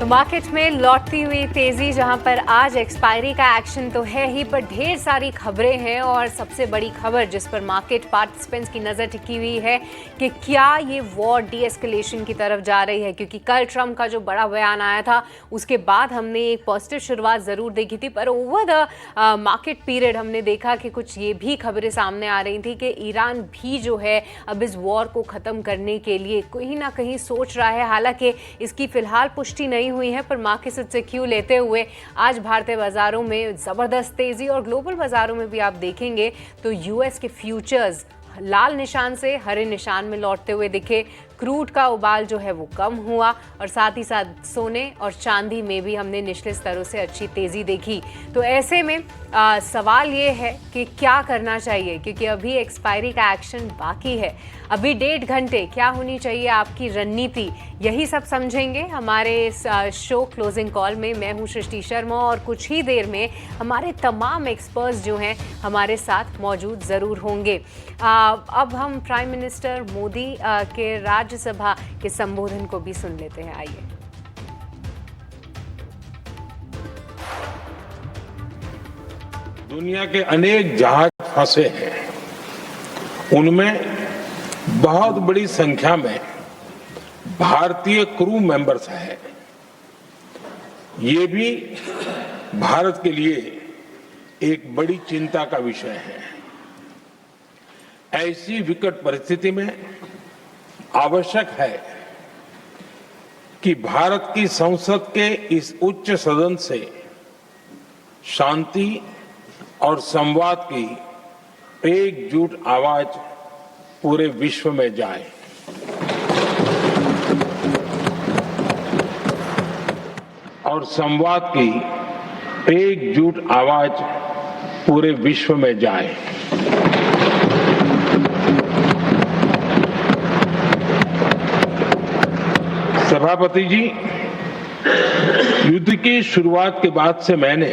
तो मार्केट में लौटती हुई तेजी, जहां पर आज एक्सपायरी का एक्शन तो है ही, पर ढेर सारी खबरें हैं। और सबसे बड़ी खबर जिस पर मार्केट पार्टिसिपेंट्स की नजर टिकी हुई है कि क्या ये वॉर डी एस्केलेशन की तरफ जा रही है, क्योंकि कल ट्रंप का जो बड़ा बयान आया था उसके बाद हमने एक पॉजिटिव शुरुआत जरूर देखी थी, पर ओवर द मार्केट पीरियड हमने देखा कि कुछ ये भी खबरें सामने आ रही थी कि ईरान भी जो है अब इस वॉर को ख़त्म करने के लिए कहीं ना कहीं सोच रहा है। हालांकि इसकी फिलहाल पुष्टि नहीं हुई है, पर मार्केट से क्यू लेते हुए आज भारतीय बाजारों में ज़बरदस्त तेज़ी, और ग्लोबल बाजारों में भी आप देखेंगे तो यूएस के फ्यूचर्स लाल निशान से हरे निशान में लौटते हुए दिखे। क्रूड का उबाल जो है वो कम हुआ, और साथ ही साथ सोने और चांदी में भी हमने निचले स्तरों से अच्छी तेज़ी देखी। तो ऐसे में सवाल ये है कि क्या करना चाहिए, क्योंकि अभी एक्सपायरी का एक्शन बाकी है, अभी 1.5 घंटे क्या होनी चाहिए आपकी रणनीति, यही सब समझेंगे हमारे इस शो क्लोजिंग कॉल में। मैं हूँ सृष्टि शर्मा, और कुछ ही देर में हमारे तमाम एक्सपर्ट्स जो हैं हमारे साथ मौजूद ज़रूर होंगे। अब हम प्राइम मिनिस्टर मोदी के राज्यसभा के संबोधन को भी सुन लेते हैं, आइए। दुनिया के अनेक जहाज फंसे हैं, उनमें बहुत बड़ी संख्या में भारतीय क्रू मेंबर्स हैं। ये भी भारत के लिए एक बड़ी चिंता का विषय है। ऐसी विकट परिस्थिति में आवश्यक है कि भारत की संसद के इस उच्च सदन से शांति और संवाद की एकजुट आवाज पूरे विश्व में जाए। और संवाद की एकजुट आवाज पूरे विश्व में जाए। सभापति जी, युद्ध की शुरुआत के बाद से मैंने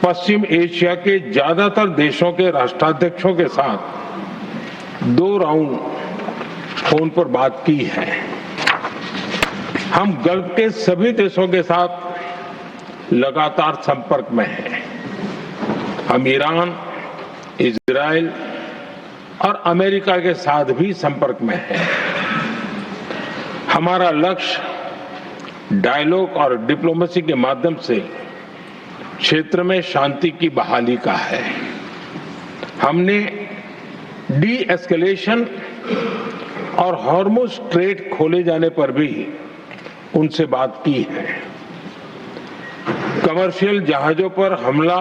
पश्चिम एशिया के ज्यादातर देशों के राष्ट्राध्यक्षों के साथ 2 राउंड फोन पर बात की है। हम गल्फ के सभी देशों के साथ लगातार संपर्क में हैं। हम ईरान, इजराइल और अमेरिका के साथ भी संपर्क में हैं। हमारा लक्ष्य डायलॉग और डिप्लोमेसी के माध्यम से क्षेत्र में शांति की बहाली का है। हमने डी एस्केलेशन और हॉर्मुज स्ट्रेट खोले जाने पर भी उनसे बात की है। कमर्शियल जहाजों पर हमला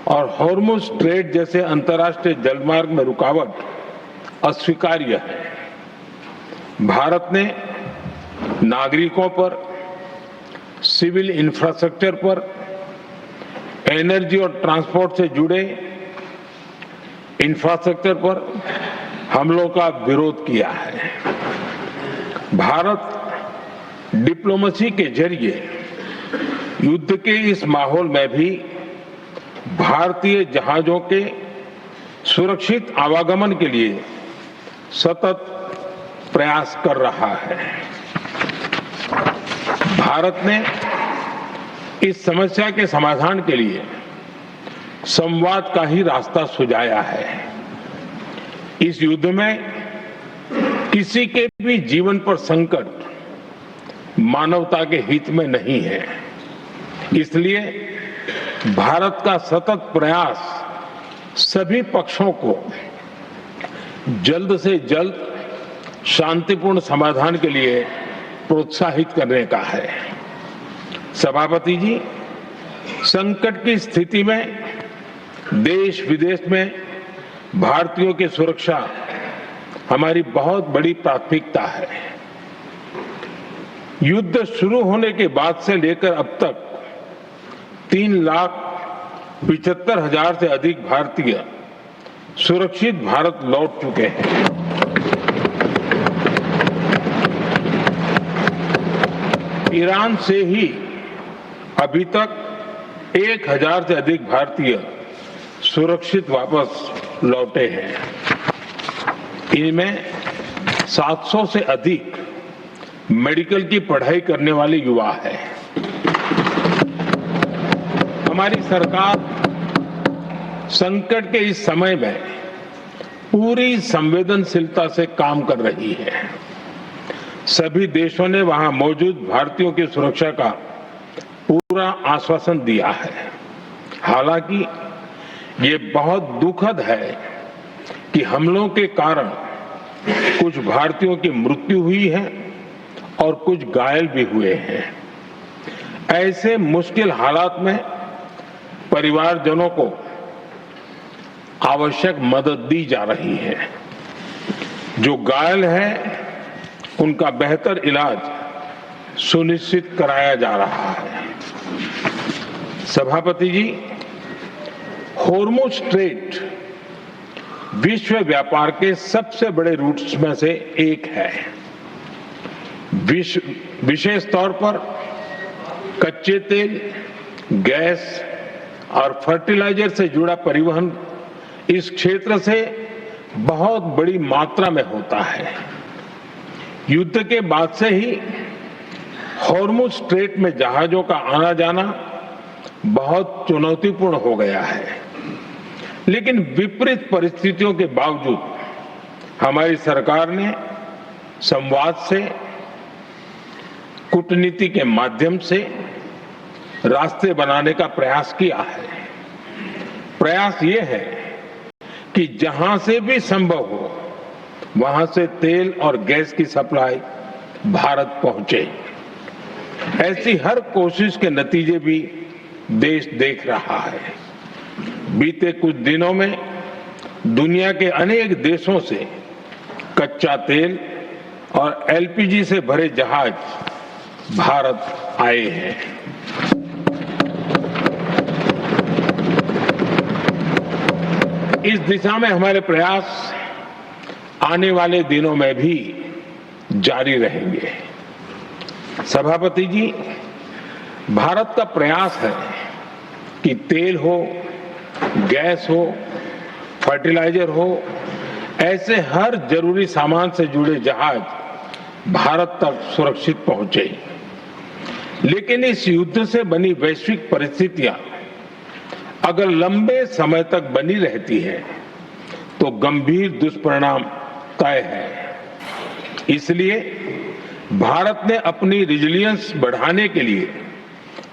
और हॉर्मुज स्ट्रेट जैसे अंतर्राष्ट्रीय जलमार्ग में रुकावट अस्वीकार्य है। भारत ने नागरिकों पर, सिविल इंफ्रास्ट्रक्चर पर, एनर्जी और ट्रांसपोर्ट से जुड़े इंफ्रास्ट्रक्चर पर हमलों का विरोध किया है। भारत डिप्लोमेसी के जरिए युद्ध के इस माहौल में भी भारतीय जहाजों के सुरक्षित आवागमन के लिए सतत प्रयास कर रहा है। भारत ने इस समस्या के समाधान के लिए संवाद का ही रास्ता सुझाया है। इस युद्ध में किसी के भी जीवन पर संकट मानवता के हित में नहीं है। इसलिए भारत का सतत प्रयास सभी पक्षों को जल्द से जल्द शांतिपूर्ण समाधान के लिए प्रोत्साहित करने का है। सभापति जी, संकट की स्थिति में देश विदेश में भारतीयों की सुरक्षा हमारी बहुत बड़ी प्राथमिकता है। युद्ध शुरू होने के बाद से लेकर अब तक 3,75,000 से अधिक भारतीय सुरक्षित भारत लौट चुके हैं। ईरान से ही अभी तक 1,000 से अधिक भारतीय सुरक्षित वापस लौटे हैं। इनमें 700 से अधिक मेडिकल की पढ़ाई करने वाले युवा है। हमारी सरकार संकट के इस समय में पूरी संवेदनशीलता से काम कर रही है। सभी देशों ने वहां मौजूद भारतीयों की सुरक्षा का पूरा आश्वासन दिया है। हालांकि ये बहुत दुखद है कि हमलों के कारण कुछ भारतीयों की मृत्यु हुई है और कुछ घायल भी हुए हैं। ऐसे मुश्किल हालात में परिवारजनों को आवश्यक मदद दी जा रही है। जो घायल हैं, उनका बेहतर इलाज सुनिश्चित कराया जा रहा है। सभापति जी, हॉर्मुज़ स्ट्रेट विश्व व्यापार के सबसे बड़े रूट्स में से एक है। विशेष तौर पर कच्चे तेल, गैस और फर्टिलाइजर से जुड़ा परिवहन इस क्षेत्र से बहुत बड़ी मात्रा में होता है। युद्ध के बाद से ही हॉर्मुज़ स्ट्रेट में जहाजों का आना जाना बहुत चुनौतीपूर्ण हो गया है। लेकिन विपरीत परिस्थितियों के बावजूद हमारी सरकार ने संवाद से, कूटनीति के माध्यम से रास्ते बनाने का प्रयास किया है। प्रयास ये है कि जहां से भी संभव हो वहां से तेल और गैस की सप्लाई भारत पहुंचे। ऐसी हर कोशिश के नतीजे भी देश देख रहा है। बीते कुछ दिनों में दुनिया के अनेक देशों से कच्चा तेल और एलपीजी से भरे जहाज भारत आए हैं। इस दिशा में हमारे प्रयास आने वाले दिनों में भी जारी रहेंगे। सभापति जी, भारत का प्रयास है कि तेल हो, गैस हो, फर्टिलाइजर हो, ऐसे हर जरूरी सामान से जुड़े जहाज भारत तक सुरक्षित पहुंचे। लेकिन इस युद्ध से बनी वैश्विक परिस्थितियां अगर लंबे समय तक बनी रहती है तो गंभीर दुष्परिणाम तय है। इसलिए भारत ने अपनी रेजिलियंस बढ़ाने के लिए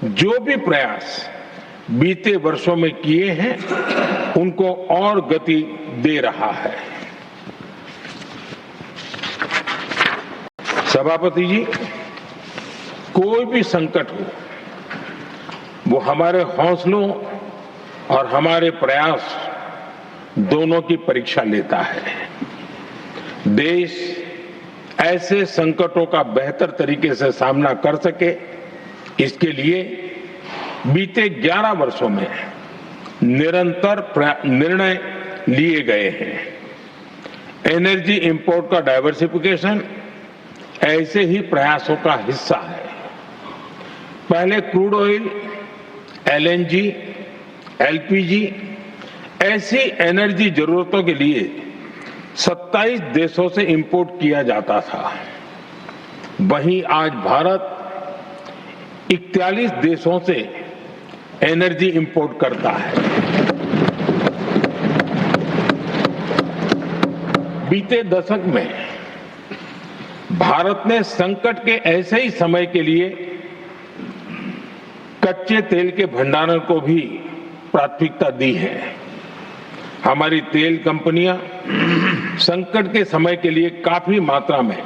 जो भी प्रयास बीते वर्षों में किए हैं, उनको और गति दे रहा है। सभापति जी, कोई भी संकट हो, वो हमारे हौसलों और हमारे प्रयास दोनों की परीक्षा लेता है। देश ऐसे संकटों का बेहतर तरीके से सामना कर सके, इसके लिए बीते 11 वर्षों में निरंतर निर्णय लिए गए हैं। एनर्जी इंपोर्ट का डाइवर्सिफिकेशन ऐसे ही प्रयासों का हिस्सा है। पहले क्रूड ऑयल, एलएनजी, एलपीजी ऐसी एनर्जी जरूरतों के लिए 27 देशों से इंपोर्ट किया जाता था। वहीं आज भारत 41 देशों से एनर्जी इंपोर्ट करता है। बीते दशक में भारत ने संकट के ऐसे ही समय के लिए कच्चे तेल के भंडारण को भी प्राथमिकता दी है। हमारी तेल कंपनियां संकट के समय के लिए काफी मात्रा में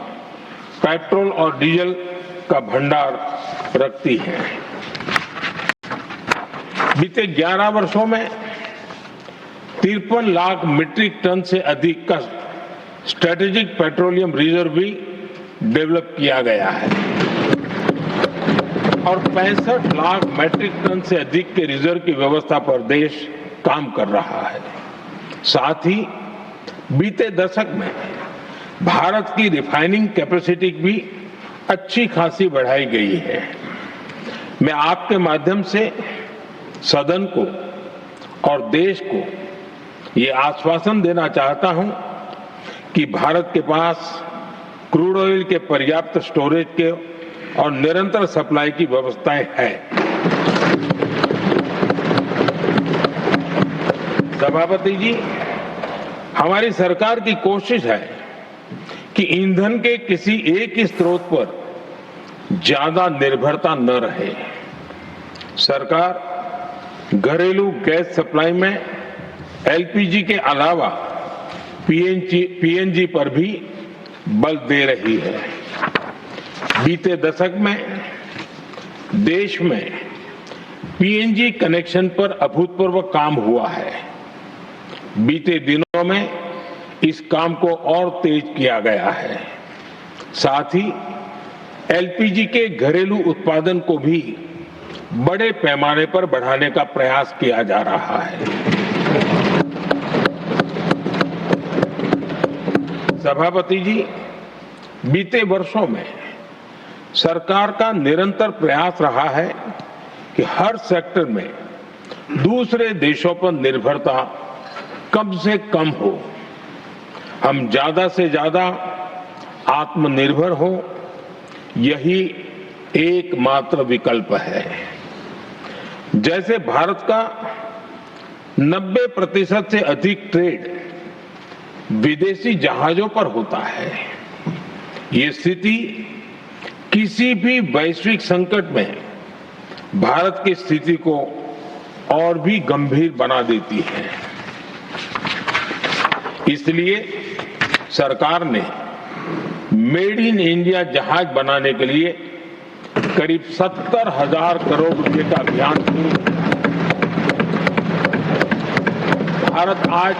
पेट्रोल और डीजल का भंडार रखती हैं। बीते 11 वर्षों में 53 लाख मीट्रिक टन से अधिक का स्ट्रेटेजिक पेट्रोलियम रिजर्व भी डेवलप किया गया है और 65 लाख मीट्रिक टन से अधिक के रिजर्व की व्यवस्था पर देश काम कर रहा है। साथ ही बीते दशक में भारत की रिफाइनिंग कैपेसिटी भी अच्छी खासी बढ़ाई गई है। मैं आपके माध्यम से सदन को और देश को ये आश्वासन देना चाहता हूं कि भारत के पास क्रूड ऑयल के पर्याप्त स्टोरेज के और निरंतर सप्लाई की व्यवस्थाएं है। सभापति जी, हमारी सरकार की कोशिश है कि ईंधन के किसी एक ही स्रोत पर ज्यादा निर्भरता न रहे। सरकार घरेलू गैस सप्लाई में एलपीजी के अलावा पीएनजी पर भी बल दे रही है। बीते दशक में देश में पीएनजी कनेक्शन पर अभूतपूर्व काम हुआ है। बीते दिनों में इस काम को और तेज किया गया है। साथ ही एलपीजी के घरेलू उत्पादन को भी बड़े पैमाने पर बढ़ाने का प्रयास किया जा रहा है। सभापति जी, बीते वर्षों में सरकार का निरंतर प्रयास रहा है कि हर सेक्टर में दूसरे देशों पर निर्भरता कम से कम हो। हम ज्यादा से ज्यादा आत्मनिर्भर हो, यही एकमात्र विकल्प है। जैसे भारत का 90% से अधिक ट्रेड विदेशी जहाजों पर होता है। ये स्थिति किसी भी वैश्विक संकट में भारत की स्थिति को और भी गंभीर बना देती है। इसलिए सरकार ने मेड इन इंडिया जहाज बनाने के लिए करीब 70,000 करोड़ रुपए का अभियान शुरू किया। भारत आज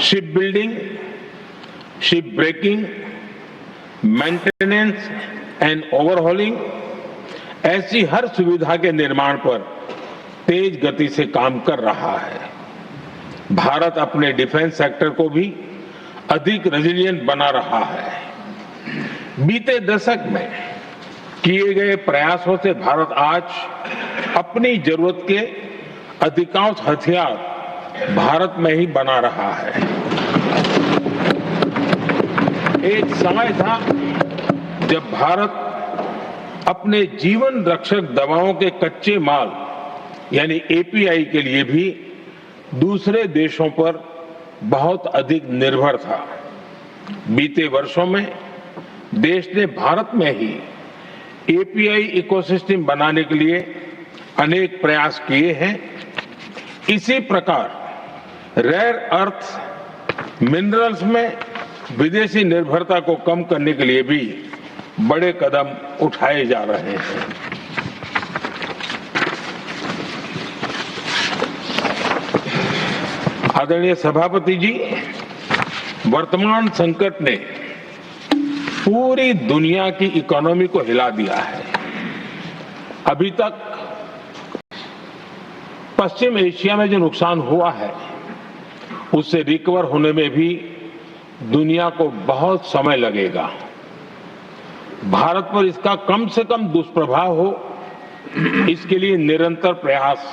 ship building, ship breaking, maintenance and overhauling ऐसी हर सुविधा के निर्माण पर तेज गति से काम कर रहा है। भारत अपने डिफेंस सेक्टर को भी अधिक रेजिलिएंट बना रहा है। बीते दशक में किए गए प्रयासों से भारत आज अपनी जरूरत के अधिकांश हथियार भारत में ही बना रहा है। एक समय था जब भारत अपने जीवन रक्षक दवाओं के कच्चे माल यानी एपीआई के लिए भी दूसरे देशों पर बहुत अधिक निर्भर था। बीते वर्षों में देश ने भारत में ही एपीआई इकोसिस्टम बनाने के लिए अनेक प्रयास किए हैं। इसी प्रकार रेयर अर्थ मिनरल्स में विदेशी निर्भरता को कम करने के लिए भी बड़े कदम उठाए जा रहे हैं। आदरणीय सभापति जी, वर्तमान संकट ने पूरी दुनिया की इकोनॉमी को हिला दिया है। अभी तक पश्चिम एशिया में जो नुकसान हुआ है उससे रिकवर होने में भी दुनिया को बहुत समय लगेगा। भारत पर इसका कम से कम दुष्प्रभाव हो, इसके लिए निरंतर प्रयास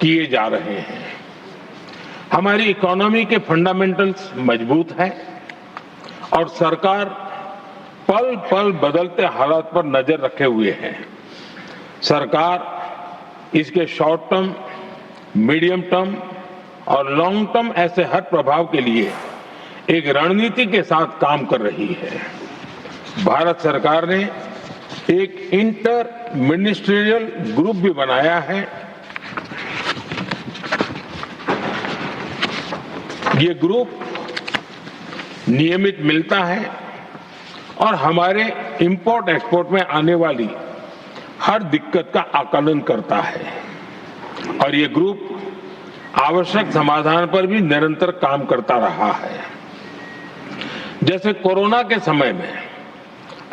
किए जा रहे हैं। हमारी इकोनॉमी के फंडामेंटल्स मजबूत हैं और सरकार पल पल बदलते हालात पर नजर रखे हुए है। सरकार इसके शॉर्ट टर्म, मीडियम टर्म और लॉन्ग टर्म ऐसे हर प्रभाव के लिए एक रणनीति के साथ काम कर रही है। भारत सरकार ने एक इंटर मिनिस्ट्रियल ग्रुप भी बनाया है। ये ग्रुप नियमित मिलता है और हमारे इंपोर्ट एक्सपोर्ट में आने वाली हर दिक्कत का आकलन करता है और ये ग्रुप आवश्यक समाधान पर भी निरंतर काम करता रहा है। जैसे कोरोना के समय में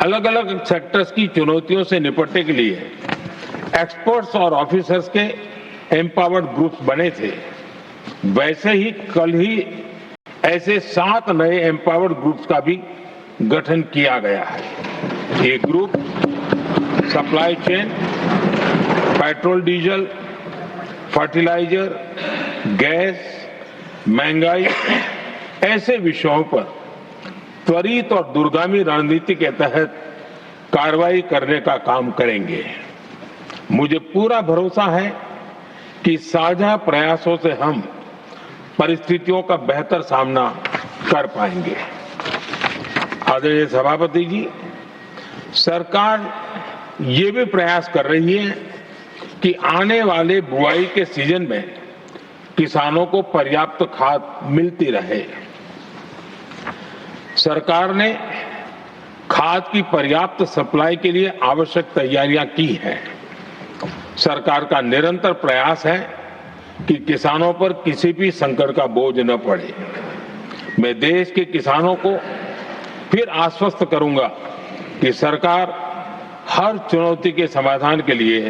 अलग अलग सेक्टर्स की चुनौतियों से निपटने के लिए एक्सपर्ट्स और ऑफिसर्स के एम्पावर्ड ग्रुप्स बने थे, वैसे ही कल ही ऐसे 7 नए एम्पावर्ड ग्रुप्स का भी गठन किया गया है। ये group supply chain, petrol diesel, fertiliser, gas, महंगाई ऐसे विषयों पर त्वरित और दूरगामी रणनीति के तहत कार्रवाई करने का काम करेंगे। मुझे पूरा भरोसा है कि साझा प्रयासों से हम परिस्थितियों का बेहतर सामना कर पाएंगे। आदरणीय सभापति जी, सरकार ये भी प्रयास कर रही है कि आने वाले बुआई के सीजन में किसानों को पर्याप्त खाद मिलती रहे। सरकार ने खाद की पर्याप्त सप्लाई के लिए आवश्यक तैयारियां की हैं। सरकार का निरंतर प्रयास है कि किसानों पर किसी भी संकट का बोझ न पड़े। मैं देश के किसानों को फिर आश्वस्त करूंगा कि सरकार हर चुनौती के समाधान के लिए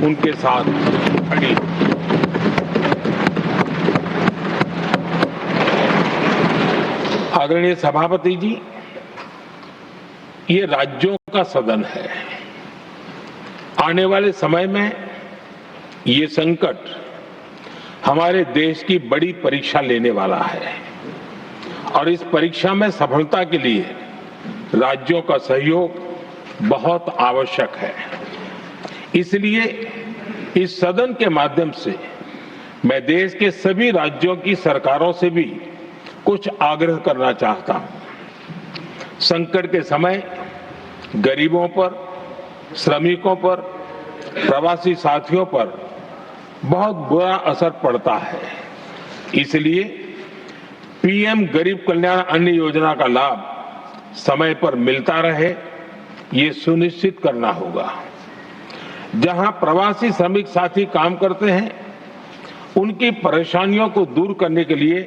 उनके साथ खड़ी है। आदरणीय सभापति जी, ये राज्यों का सदन है। आने वाले समय में ये संकट हमारे देश की बड़ी परीक्षा लेने वाला है और इस परीक्षा में सफलता के लिए राज्यों का सहयोग बहुत आवश्यक है। इसलिए इस सदन के माध्यम से मैं देश के सभी राज्यों की सरकारों से भी कुछ आग्रह करना चाहता हूं। संकट के समय गरीबों पर, श्रमिकों पर, प्रवासी साथियों पर बहुत बुरा असर पड़ता है। इसलिए पीएम गरीब कल्याण अन्न योजना का लाभ समय पर मिलता रहे, ये सुनिश्चित करना होगा। जहां प्रवासी श्रमिक साथी काम करते हैं, उनकी परेशानियों को दूर करने के लिए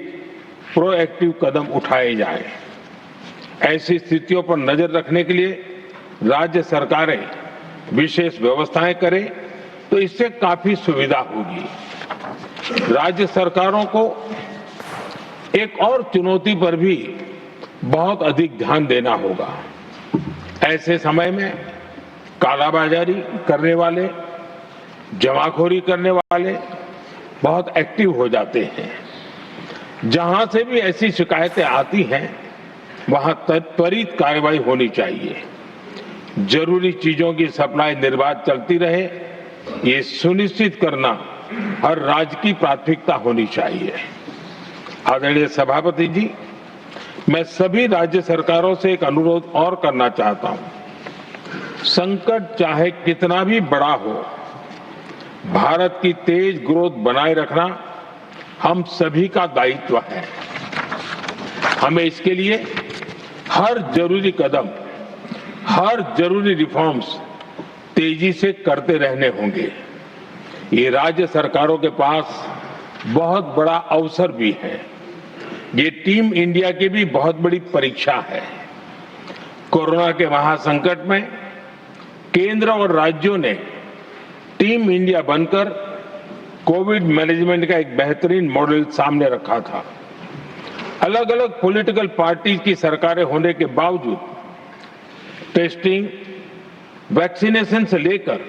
प्रोएक्टिव कदम उठाए जाएं। ऐसी स्थितियों पर नजर रखने के लिए राज्य सरकारें विशेष व्यवस्थाएं करें तो इससे काफी सुविधा होगी। राज्य सरकारों को एक और चुनौती पर भी बहुत अधिक ध्यान देना होगा। ऐसे समय में कालाबाजारी करने वाले, जमाखोरी करने वाले बहुत एक्टिव हो जाते हैं। जहां से भी ऐसी शिकायतें आती हैं, वहां त्वरित कार्रवाई होनी चाहिए। जरूरी चीजों की सप्लाई निर्बाध चलती रहे, ये सुनिश्चित करना हर राज्य की प्राथमिकता होनी चाहिए। आदरणीय सभापति जी, मैं सभी राज्य सरकारों से एक अनुरोध और करना चाहता हूं। संकट चाहे कितना भी बड़ा हो, भारत की तेज ग्रोथ बनाए रखना हम सभी का दायित्व है। हमें इसके लिए हर जरूरी कदम, हर जरूरी रिफॉर्म्स तेजी से करते रहने होंगे। ये राज्य सरकारों के पास बहुत बड़ा अवसर भी है। ये टीम इंडिया की भी बहुत बड़ी परीक्षा है। कोरोना के महासंकट में केंद्र और राज्यों ने टीम इंडिया बनकर कोविड मैनेजमेंट का एक बेहतरीन मॉडल सामने रखा था। अलग अलग पॉलिटिकल पार्टीज की सरकारें होने के बावजूद टेस्टिंग, वैक्सीनेशन से लेकर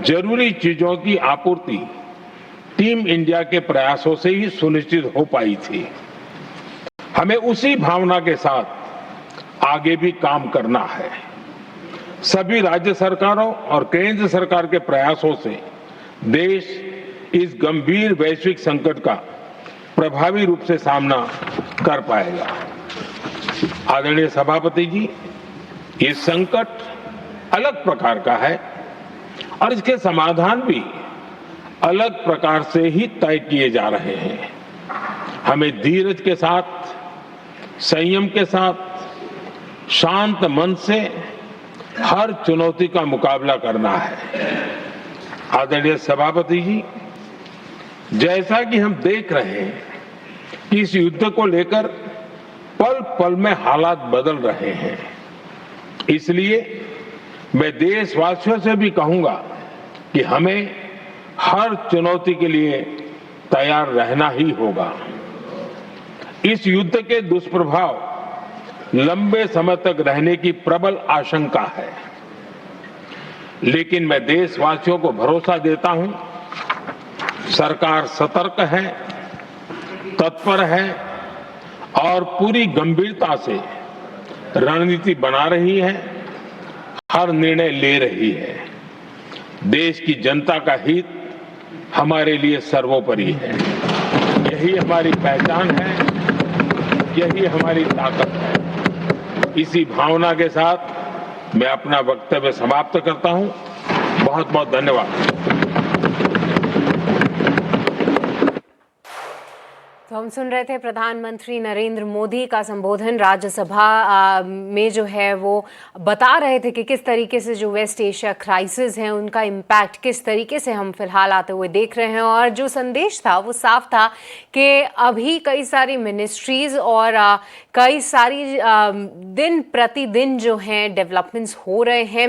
जरूरी चीजों की आपूर्ति टीम इंडिया के प्रयासों से ही सुनिश्चित हो पाई थी। हमें उसी भावना के साथ आगे भी काम करना है। सभी राज्य सरकारों और केंद्र सरकार के प्रयासों से देश इस गंभीर वैश्विक संकट का प्रभावी रूप से सामना कर पाएगा। आदरणीय सभापति जी, ये संकट अलग प्रकार का है और इसके समाधान भी अलग प्रकार से ही तय किए जा रहे हैं। हमें धीरज के साथ, संयम के साथ, शांत मन से हर चुनौती का मुकाबला करना है। आदरणीय सभापति जी, जैसा कि हम देख रहे हैं कि इस युद्ध को लेकर पल पल में हालात बदल रहे हैं, इसलिए मैं देशवासियों से भी कहूंगा कि हमें हर चुनौती के लिए तैयार रहना ही होगा। इस युद्ध के दुष्प्रभाव लंबे समय तक रहने की प्रबल आशंका है, लेकिन मैं देशवासियों को भरोसा देता हूं, सरकार सतर्क है, तत्पर है और पूरी गंभीरता से रणनीति बना रही है, हर निर्णय ले रही है। देश की जनता का हित हमारे लिए सर्वोपरि है। यही हमारी पहचान है, यही हमारी ताकत है। इसी भावना के साथ मैं अपना वक्तव्य समाप्त करता हूं। बहुत बहुत धन्यवाद। तो हम सुन रहे थे प्रधानमंत्री नरेंद्र मोदी का संबोधन राज्यसभा में जो है वो बता रहे थे कि किस तरीके से जो वेस्ट एशिया क्राइसिस है उनका इम्पैक्ट किस तरीके से हम फिलहाल आते हुए देख रहे हैं। और जो संदेश था वो साफ था कि अभी कई सारी मिनिस्ट्रीज और कई सारी दिन प्रतिदिन जो हैं डेवलपमेंट्स हो रहे हैं।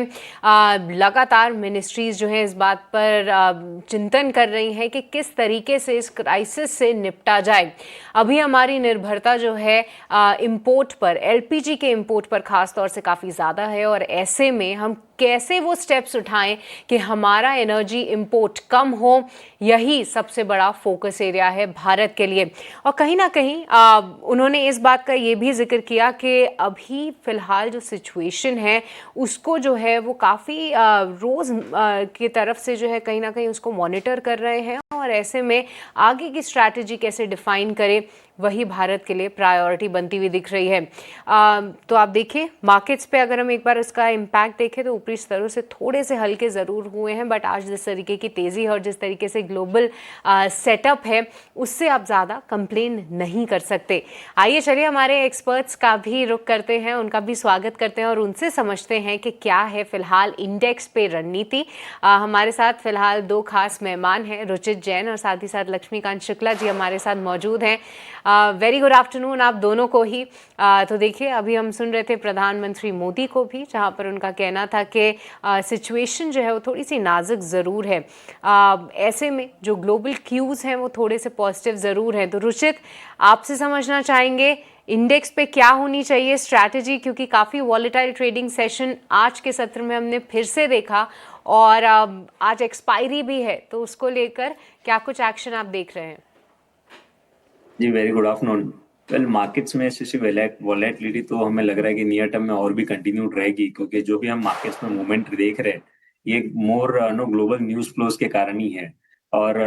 लगातार मिनिस्ट्रीज जो हैं इस बात पर चिंतन कर रही हैं कि किस तरीके से इस क्राइसिस से निपटा जाए। अभी हमारी निर्भरता जो है इंपोर्ट पर, एलपीजी के इंपोर्ट पर खास तौर से काफ़ी ज़्यादा है और ऐसे में हम कैसे वो स्टेप्स उठाएं कि हमारा एनर्जी इंपोर्ट कम हो, यही सबसे बड़ा फोकस एरिया है भारत के लिए। और कहीं ना कहीं उन्होंने इस बात का ये भी जिक्र किया कि अभी फ़िलहाल जो सिचुएशन है उसको जो है वो काफ़ी रोज़ की तरफ से जो है कहीं ना कहीं उसको मॉनिटर कर रहे हैं और ऐसे में आगे की स्ट्रैटेजी कैसे डिफाइन करें वही भारत के लिए प्रायोरिटी बनती हुई दिख रही है। तो आप देखिए मार्केट्स पे अगर हम एक बार इसका इम्पैक्ट देखें तो ऊपरी स्तरों से थोड़े से हल्के ज़रूर हुए हैं, बट आज जिस तरीके की तेज़ी और जिस तरीके से ग्लोबल सेटअप है उससे आप ज़्यादा कंप्लेन नहीं कर सकते। आइए चलिए हमारे एक्सपर्ट्स का भी रुख करते हैं, उनका भी स्वागत करते हैं और उनसे समझते हैं कि क्या है फ़िलहाल इंडेक्स पे रणनीति। हमारे साथ फ़िलहाल दो खास मेहमान हैं, रुचित जैन और साथ ही साथ लक्ष्मीकांत शुक्ला जी हमारे साथ मौजूद हैं। वेरी गुड आफ्टरनून आप दोनों को ही। तो देखिए अभी हम सुन रहे थे प्रधानमंत्री मोदी को भी, जहां पर उनका कहना था कि सिचुएशन जो है वो थोड़ी सी नाजुक ज़रूर है। ऐसे में जो ग्लोबल क्यूज़ हैं वो थोड़े से पॉजिटिव ज़रूर हैं। तो रुचित, आपसे समझना चाहेंगे इंडेक्स पे क्या होनी चाहिए स्ट्रैटेजी, क्योंकि काफ़ी वॉलेटाइल ट्रेडिंग सेशन आज के सत्र में हमने फिर से देखा और आज एक्सपायरी भी है, तो उसको लेकर क्या कुछ एक्शन आप देख रहे हैं? जी very good afternoon. Well markets में स्पेशली वॉलेटिलिटी तो हमें लग रहा है कि नियर टर्म में और भी कंटिन्यूड रहेगी, क्योंकि जो भी हम मार्केट्स में मूवमेंट देख रहे हैं ये मोर ग्लोबल न्यूज फ्लोज के कारण ही है। और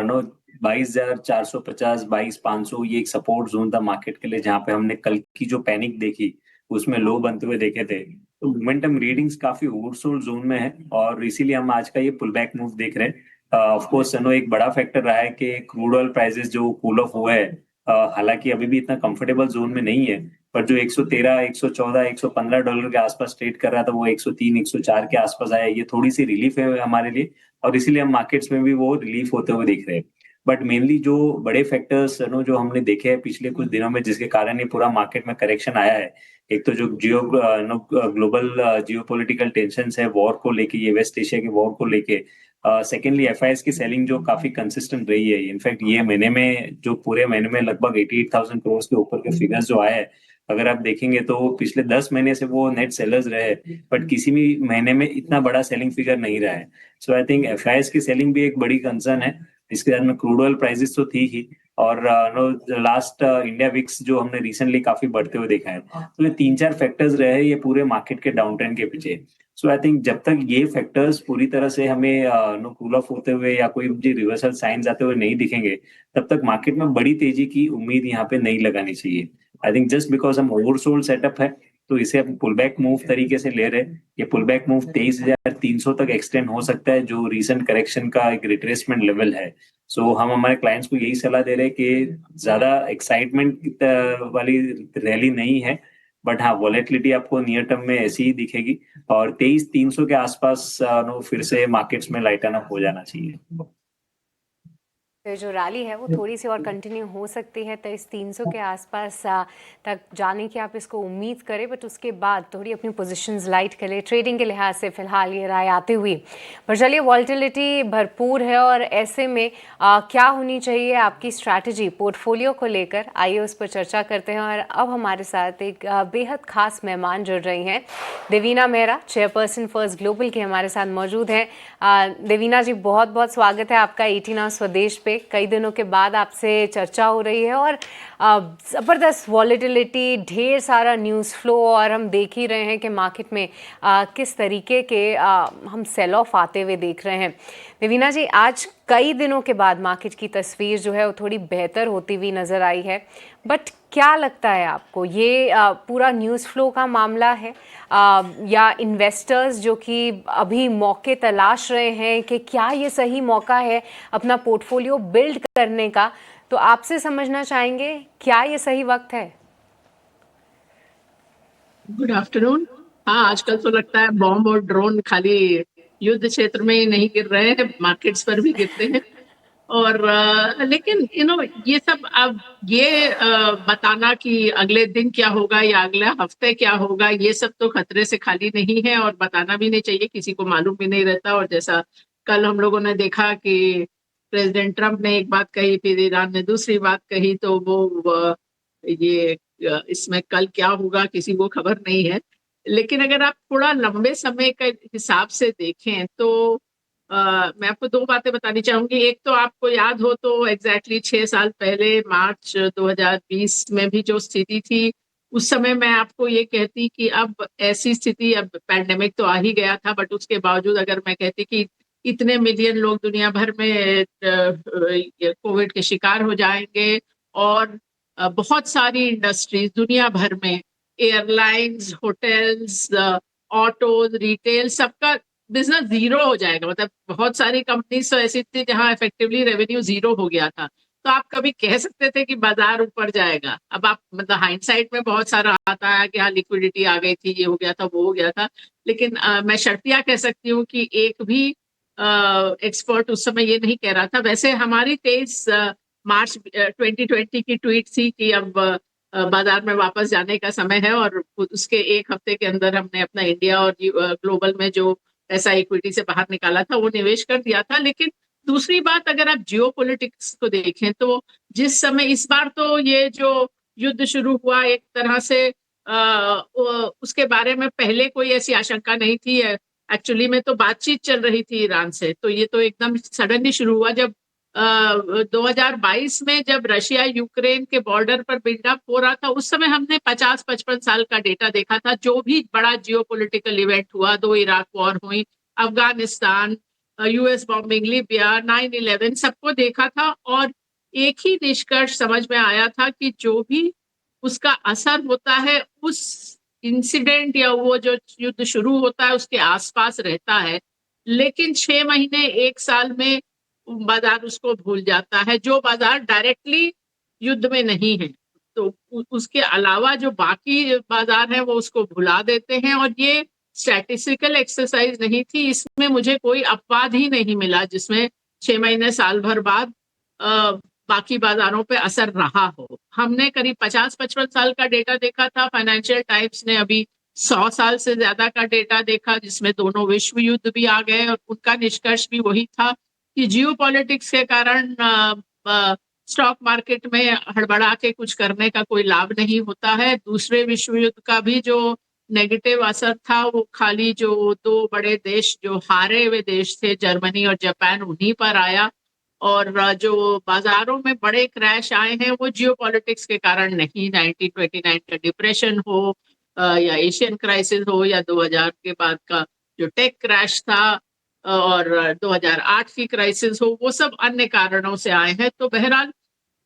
22,450 22,500 ये एक सपोर्ट जोन था मार्केट के लिए, जहाँ पे हमने कल की जो पैनिक देखी उसमें लो बनते हुए देखे थे। तो मोमेंटम रीडिंग्स काफी ओवरसोल्ड जोन में है और इसीलिए हम आज का ये पुल बैक मूव देख रहे हैं। ऑफ कोर्स एक बड़ा फैक्टर रहा है कि क्रूड ऑयल प्राइसेस जो कूल ऑफ हुआ है, हालांकि अभी भी इतना कंफर्टेबल जोन में नहीं है, पर जो 113, 114, 115 डॉलर के आसपास ट्रेड कर रहा था वो 103, 104 के आसपास आया। ये थोड़ी सी रिलीफ है हमारे लिए और इसीलिए हम मार्केट्स में भी वो रिलीफ होते हुए देख रहे हैं। बट मेनली जो बड़े फैक्टर्स जो हमने देखे हैं पिछले कुछ दिनों में जिसके कारण ये पूरा मार्केट में करेक्शन आया है, एक तो जो ग्लोबल जियोपॉलिटिकल टेंशन है वॉर को लेके, ये वेस्ट एशिया के वॉर को लेके। सेकेंडली एफआईएस की सेलिंग जो काफी कंसिस्टेंट रही है। इनफैक्ट ये महीने में जो पूरे महीने में लगभग 88,000 करोड़ के ऊपर के फिगर्स जो आए हैं, अगर आप देखेंगे तो पिछले 10 महीने से वो नेट सेलर्स रहे, बट किसी भी महीने में इतना बड़ा सेलिंग फिगर नहीं रहा है। सो आई थिंक एफआईएस की सेलिंग भी एक बड़ी कंसर्न है। इसके साथ में क्रूड ऑयल प्राइसेस तो थी ही, और लास्ट इंडिया विक्स जो हमने रिसेंटली काफी बढ़ते हुए देखा है। तो ये 3-4 फैक्टर्स रहे हैं ये पूरे मार्केट के डाउन ट्रेंड के पीछे। सो आई थिंक जब तक ये फैक्टर्स पूरी तरह से हमें कूल ऑफ होते हुए या कोई भी रिवर्सल साइंस आते हुए नहीं दिखेंगे, तब तक मार्केट में बड़ी तेजी की उम्मीद यहाँ पे नहीं लगानी चाहिए। आई थिंक जस्ट बिकॉज हम ओवरसोल्ड सेटअप है तो इसे हम पुल बैक मूव तरीके से ले रहे हैं। ये पुल बैक मूव 23,300 तक एक्सटेंड हो सकता है, जो रीसेंट करेक्शन का एक रिट्रेसमेंट लेवल है। सो हम हमारे क्लाइंट्स को यही सलाह दे रहे हैं कि ज्यादा एक्साइटमेंट वाली रैली नहीं है, बट हाँ वॉलेटिलिटी आपको नियर टर्म में ऐसी ही दिखेगी और 23,300 के आसपास फिर से मार्केट्स में लाइटन अप हो जाना चाहिए। तो जो रैली है वो थोड़ी सी और कंटिन्यू हो सकती है, तो इस 300 के आसपास तक जाने की आप इसको उम्मीद करें, बट उसके बाद थोड़ी अपनी पोजीशंस लाइट कर ले ट्रेडिंग के लिहाज से फिलहाल ये राय आती हुई। पर चलिए वॉलेटिलिटी भरपूर है और ऐसे में क्या होनी चाहिए आपकी स्ट्रैटेजी पोर्टफोलियो को लेकर, आइए उस पर चर्चा करते हैं। और अब हमारे साथ एक बेहद खास मेहमान जुड़ रही हैं, Devina Mehra, chairperson first global की हमारे साथ मौजूद हैं। देवीना जी बहुत बहुत स्वागत है आपका 18 आवर स्वदेश पे। कई दिनों के बाद आपसे चर्चा हो रही है और ज़बरदस्त वॉलेटिलिटी, ढेर सारा न्यूज़ फ्लो और हम देख ही रहे हैं कि मार्केट में किस तरीके के हम सेल ऑफ आते हुए देख रहे हैं। देवीना जी, आज कई दिनों के बाद मार्केट की तस्वीर जो है वो थोड़ी बेहतर होती हुई नज़र आई है, बट क्या लगता है आपको ये पूरा न्यूज़ फ्लो का मामला है या इन्वेस्टर्स जो कि अभी मौके तलाश रहे हैं कि क्या ये सही मौका है अपना पोर्टफोलियो बिल्ड करने का? तो आपसे समझना चाहेंगे क्या ये सही वक्त है? Good afternoon. हाँ, आजकल तो लगता है बॉम्ब और ड्रोन खाली युद्ध क्षेत्र में ही नहीं गिर रहे हैं, मार्केट्स पर भी गिरते हैं। और लेकिन ये सब अब ये बताना कि अगले दिन क्या होगा या अगले हफ्ते क्या होगा, ये सब तो खतरे से खाली नहीं है और बताना भी नहीं चाहिए, किसी को मालूम भी नहीं रहता। और जैसा कल हम लोगों ने देखा कि प्रेसिडेंट ट्रम्प ने एक बात कही, फिर ईरान ने दूसरी बात कही, तो वो ये इसमें कल क्या होगा किसी को खबर नहीं है। लेकिन अगर आप थोड़ा लंबे समय के हिसाब से देखें तो मैं आपको दो बातें बतानी चाहूंगी। एक तो आपको याद हो तो एग्जैक्टली 6 साल पहले मार्च 2020 में भी जो स्थिति थी, उस समय मैं आपको ये कहती कि अब ऐसी स्थिति, अब पैंडेमिक तो आ ही गया था, बट उसके बावजूद अगर मैं कहती कि इतने मिलियन लोग दुनिया भर में कोविड के शिकार हो जाएंगे और बहुत सारी इंडस्ट्रीज दुनिया भर में, एयरलाइंस, होटल्स, ऑटोज, रिटेल, सबका बिजनेस जीरो हो जाएगा। मतलब बहुत सारी कंपनीज तो ऐसी थी जहां इफेक्टिवली रेवेन्यू जीरो हो गया था। तो आप कभी कह सकते थे कि बाजार ऊपर जाएगा। अब आप मतलब हाइंडसाइट में बहुत सारा आता है कि हाँ लिक्विडिटी आ गई थी, ये हो गया था, वो हो गया था, लेकिन मैं शर्तिया कह सकती हूँ कि एक भी एक्सपर्ट उस समय ये नहीं कह रहा था। वैसे हमारी 23 मार्च 2020 की ट्वीट थी कि अब बाजार में वापस जाने का समय है और उसके एक हफ्ते के अंदर हमने अपना इंडिया और ग्लोबल में जो पैसा इक्विटी से बाहर निकाला था वो निवेश कर दिया था। लेकिन दूसरी बात, अगर आप जियो पॉलिटिक्स को देखें तो जिस समय इस बार तो ये जो युद्ध शुरू हुआ एक तरह से उसके बारे में पहले कोई ऐसी आशंका नहीं थी। एक्चुअली में तो बातचीत चल रही थी ईरान से, तो ये तो एकदम सडनली शुरू हुआ जब 2022 में जब रशिया यूक्रेन के बॉर्डर पर बिल्डअप हो रहा था। उस समय हमने 50-55 साल का डेटा देखा था। जो भी बड़ा जियोपॉलिटिकल इवेंट हुआ, 2 इराक वॉर हुई, अफगानिस्तान, यूएस बॉम्बिंग, लिबिया, 9/11, सबको देखा था और एक ही निष्कर्ष समझ में आया था कि जो भी उसका असर होता है उस इंसिडेंट या वो जो युद्ध शुरू होता है उसके आसपास रहता है, लेकिन 6 महीने 1 साल में बाजार उसको भूल जाता है, जो बाजार डायरेक्टली युद्ध में नहीं है। तो उसके अलावा जो बाकी बाजार है वो उसको भुला देते हैं। और ये स्टैटिस्टिकल एक्सरसाइज नहीं थी, इसमें मुझे कोई अपवाद ही नहीं मिला जिसमें 6 महीने साल भर बाद बाकी बाजारों पे असर रहा हो। हमने करीब 50-55 साल का डेटा देखा था। फाइनेंशियल टाइम्स ने अभी 100 साल से ज्यादा का डेटा देखा जिसमें दोनों विश्व युद्ध भी आ गए और उनका निष्कर्ष भी वही था कि जियोपॉलिटिक्स के कारण स्टॉक मार्केट में हड़बड़ा के कुछ करने का कोई लाभ नहीं होता है। दूसरे विश्व युद्ध का भी जो नेगेटिव असर था वो खाली जो 2 बड़े देश जो हारे हुए देश थे, जर्मनी और जापान, उन्हीं पर आया। और जो बाजारों में बड़े क्रैश आए हैं वो जियोपॉलिटिक्स के कारण नहीं। 1929 का डिप्रेशन हो या एशियन क्राइसिस हो या 2000 के बाद का जो टेक क्रैश था और 2008 की क्राइसिस हो, वो सब अन्य कारणों से आए हैं। तो बहरहाल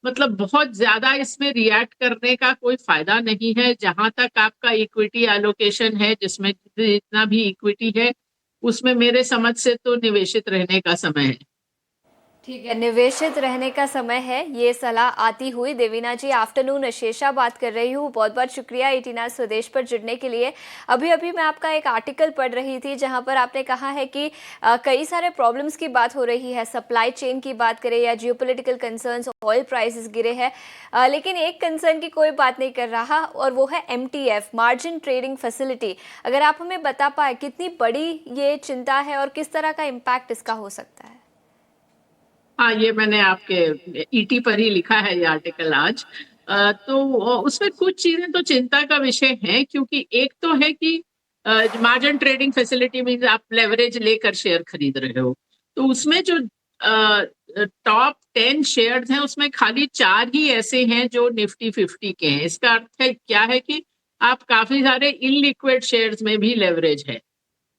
मतलब बहुत ज्यादा इसमें रिएक्ट करने का कोई फायदा नहीं है। जहां तक आपका इक्विटी एलोकेशन है, जिसमें जितना भी इक्विटी है उसमें मेरे समझ से तो निवेशित रहने का समय है। ठीक है, निवेशित रहने का समय है, ये सलाह आती हुई। देवीना जी, आफ्टरनून, शेषा बात कर रही हूँ। बहुत बहुत शुक्रिया 18 आवर्स स्वदेश पर जुड़ने के लिए। अभी अभी मैं आपका एक आर्टिकल पढ़ रही थी जहाँ पर आपने कहा है कि कई सारे प्रॉब्लम्स की बात हो रही है, सप्लाई चेन की बात करें या जियोपॉलिटिकल कंसर्न्स, ऑयल प्राइसेस गिरे हैं, लेकिन एक कंसर्न की कोई बात नहीं कर रहा और वो है MTF, मार्जिन ट्रेडिंग फैसिलिटी। अगर आप हमें बता पाए कितनी बड़ी ये चिंता है और किस तरह का इम्पैक्ट इसका हो सकता है? हाँ, ये मैंने आपके ईटी पर ही लिखा है ये आर्टिकल आज। तो उसमें कुछ चीजें तो चिंता का विषय है, क्योंकि एक तो है कि मार्जिन ट्रेडिंग फैसिलिटी मींस आप लेवरेज लेकर शेयर खरीद रहे हो, तो उसमें जो टॉप 10 शेयर्स हैं उसमें खाली 4 ही ऐसे हैं जो निफ्टी 50 के हैं। इसका अर्थ है क्या है कि आप काफी सारे इनलिक्विड शेयर्स में भी लेवरेज है।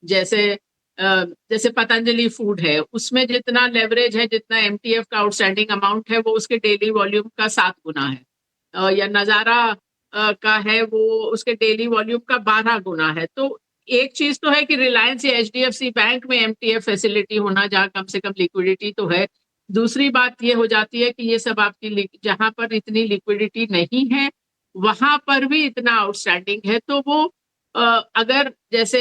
जैसे पतंजलि फूड है, उसमें जितना लेवरेज है, जितना एमटीएफ का आउटस्टैंडिंग अमाउंट है, वो उसके डेली वॉल्यूम का 7 गुना है। या नजारा का है, वो उसके डेली वॉल्यूम का 12 गुना है। तो एक चीज तो है कि रिलायंस या एचडीएफसी बैंक में एमटीएफ फैसिलिटी होना, जहाँ कम से कम लिक्विडिटी तो है। दूसरी बात ये हो जाती है कि ये सब आपकी जहां पर इतनी लिक्विडिटी नहीं है वहां पर भी इतना आउटस्टैंडिंग है, तो वो अगर जैसे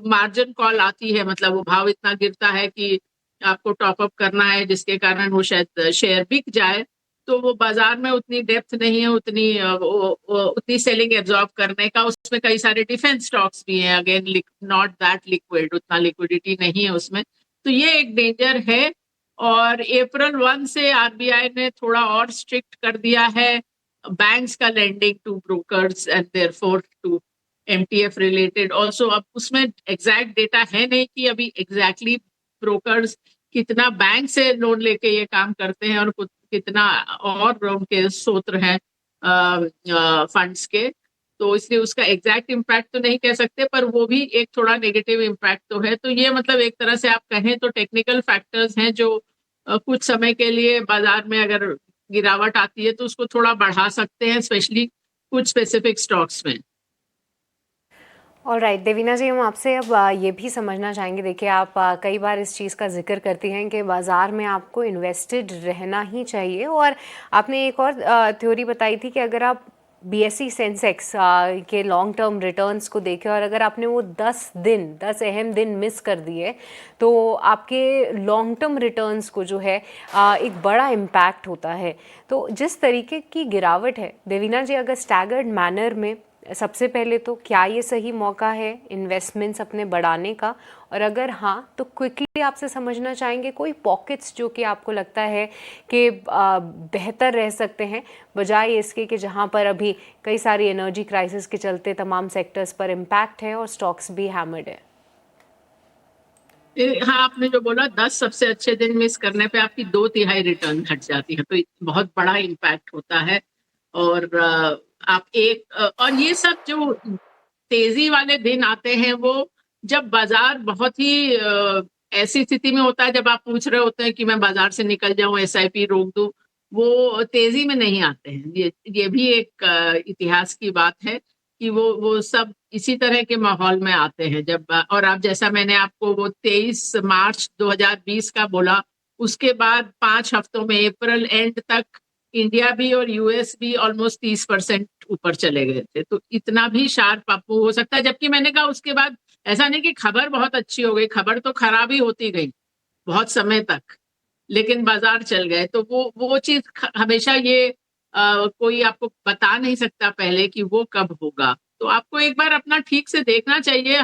मार्जिन कॉल आती है, मतलब वो भाव इतना गिरता है कि आपको टॉपअप करना है जिसके कारण वो शायद शेयर बिक जाए, तो वो बाजार में उतनी डेप्थ नहीं है, उतनी सेलिंग एब्जॉर्ब करने का। उसमें कई सारे डिफेंस स्टॉक्स भी हैं, अगेन नॉट दैट लिक्विड, उतना लिक्विडिटी नहीं है उसमें, तो ये एक डेंजर है। और अप्रैल 1 से आरबीआई ने थोड़ा और स्ट्रिक्ट कर दिया है बैंक्स का lending to brokers and therefore to MTF related also. अब उसमें एग्जैक्ट डेटा है नहीं कि अभी एग्जैक्टली ब्रोकर्स कितना बैंक से लोन लेके ये काम करते हैं और कितना और उनके स्रोत हैं फंड्स के, तो इसलिए उसका एग्जैक्ट इम्पैक्ट तो नहीं कह सकते, पर वो भी एक थोड़ा नेगेटिव इम्पैक्ट तो है। तो ये मतलब एक तरह से आप कहें तो टेक्निकल फैक्टर्स हैं जो कुछ समय के लिए बाजार में अगर गिरावट आती है तो उसको थोड़ा बढ़ा सकते हैं, स्पेशली कुछ स्पेसिफिक स्टॉक्स में। ऑलराइट देवीना जी, हम आपसे अब ये भी समझना चाहेंगे, देखिए आप कई बार इस चीज़ का जिक्र करती हैं कि बाज़ार में आपको इन्वेस्टेड रहना ही चाहिए, और आपने एक और थ्योरी बताई थी कि अगर आप बीएसई सेंसेक्स के लॉन्ग टर्म रिटर्न्स को देखें और अगर आपने वो 10 अहम दिन मिस कर दिए तो आपके लॉन्ग टर्म रिटर्न्स को जो है एक बड़ा इम्पैक्ट होता है। तो जिस तरीके की गिरावट है देवीना जी, अगर स्टैगर्ड मैनर में, सबसे पहले तो क्या ये सही मौका है इन्वेस्टमेंट्स अपने बढ़ाने का, और अगर हाँ तो क्विकली आपसे समझना चाहेंगे कोई पॉकेट्स जो कि आपको लगता है कि बेहतर रह सकते हैं बजाय इसके कि जहाँ पर अभी कई सारी एनर्जी क्राइसिस के चलते तमाम सेक्टर्स पर इम्पैक्ट है और स्टॉक्स भी हैमर्ड है। हाँ, आपने जो बोला 10 सबसे अच्छे दिन मिस करने पे आपकी 2/3 रिटर्न घट जाती है, तो बहुत बड़ा इम्पैक्ट होता है। और आप और ये सब जो तेजी वाले दिन आते हैं वो जब बाजार बहुत ही ऐसी स्थिति में होता है जब आप पूछ रहे होते हैं कि मैं बाजार से निकल जाऊं, एसआईपी रोक दूं, वो तेजी में नहीं आते हैं। ये भी एक इतिहास की बात है कि वो सब इसी तरह के माहौल में आते हैं जब, और आप जैसा मैंने आपको वो 23 मार्च 2020 का बोला, उसके बाद 5 हफ्तों में अप्रैल एंड तक इंडिया भी और यूएस भी ऑलमोस्ट 30% ऊपर चले गए थे। तो इतना भी शार्प आपको हो सकता है, जबकि मैंने कहा उसके बाद ऐसा नहीं कि खबर बहुत अच्छी हो गई, खबर तो खराब ही होती गई बहुत समय तक, लेकिन बाजार चल गए। तो वो चीज हमेशा ये कोई आपको बता नहीं सकता पहले कि वो कब होगा। तो आपको एक बार अपना ठीक से देखना चाहिए।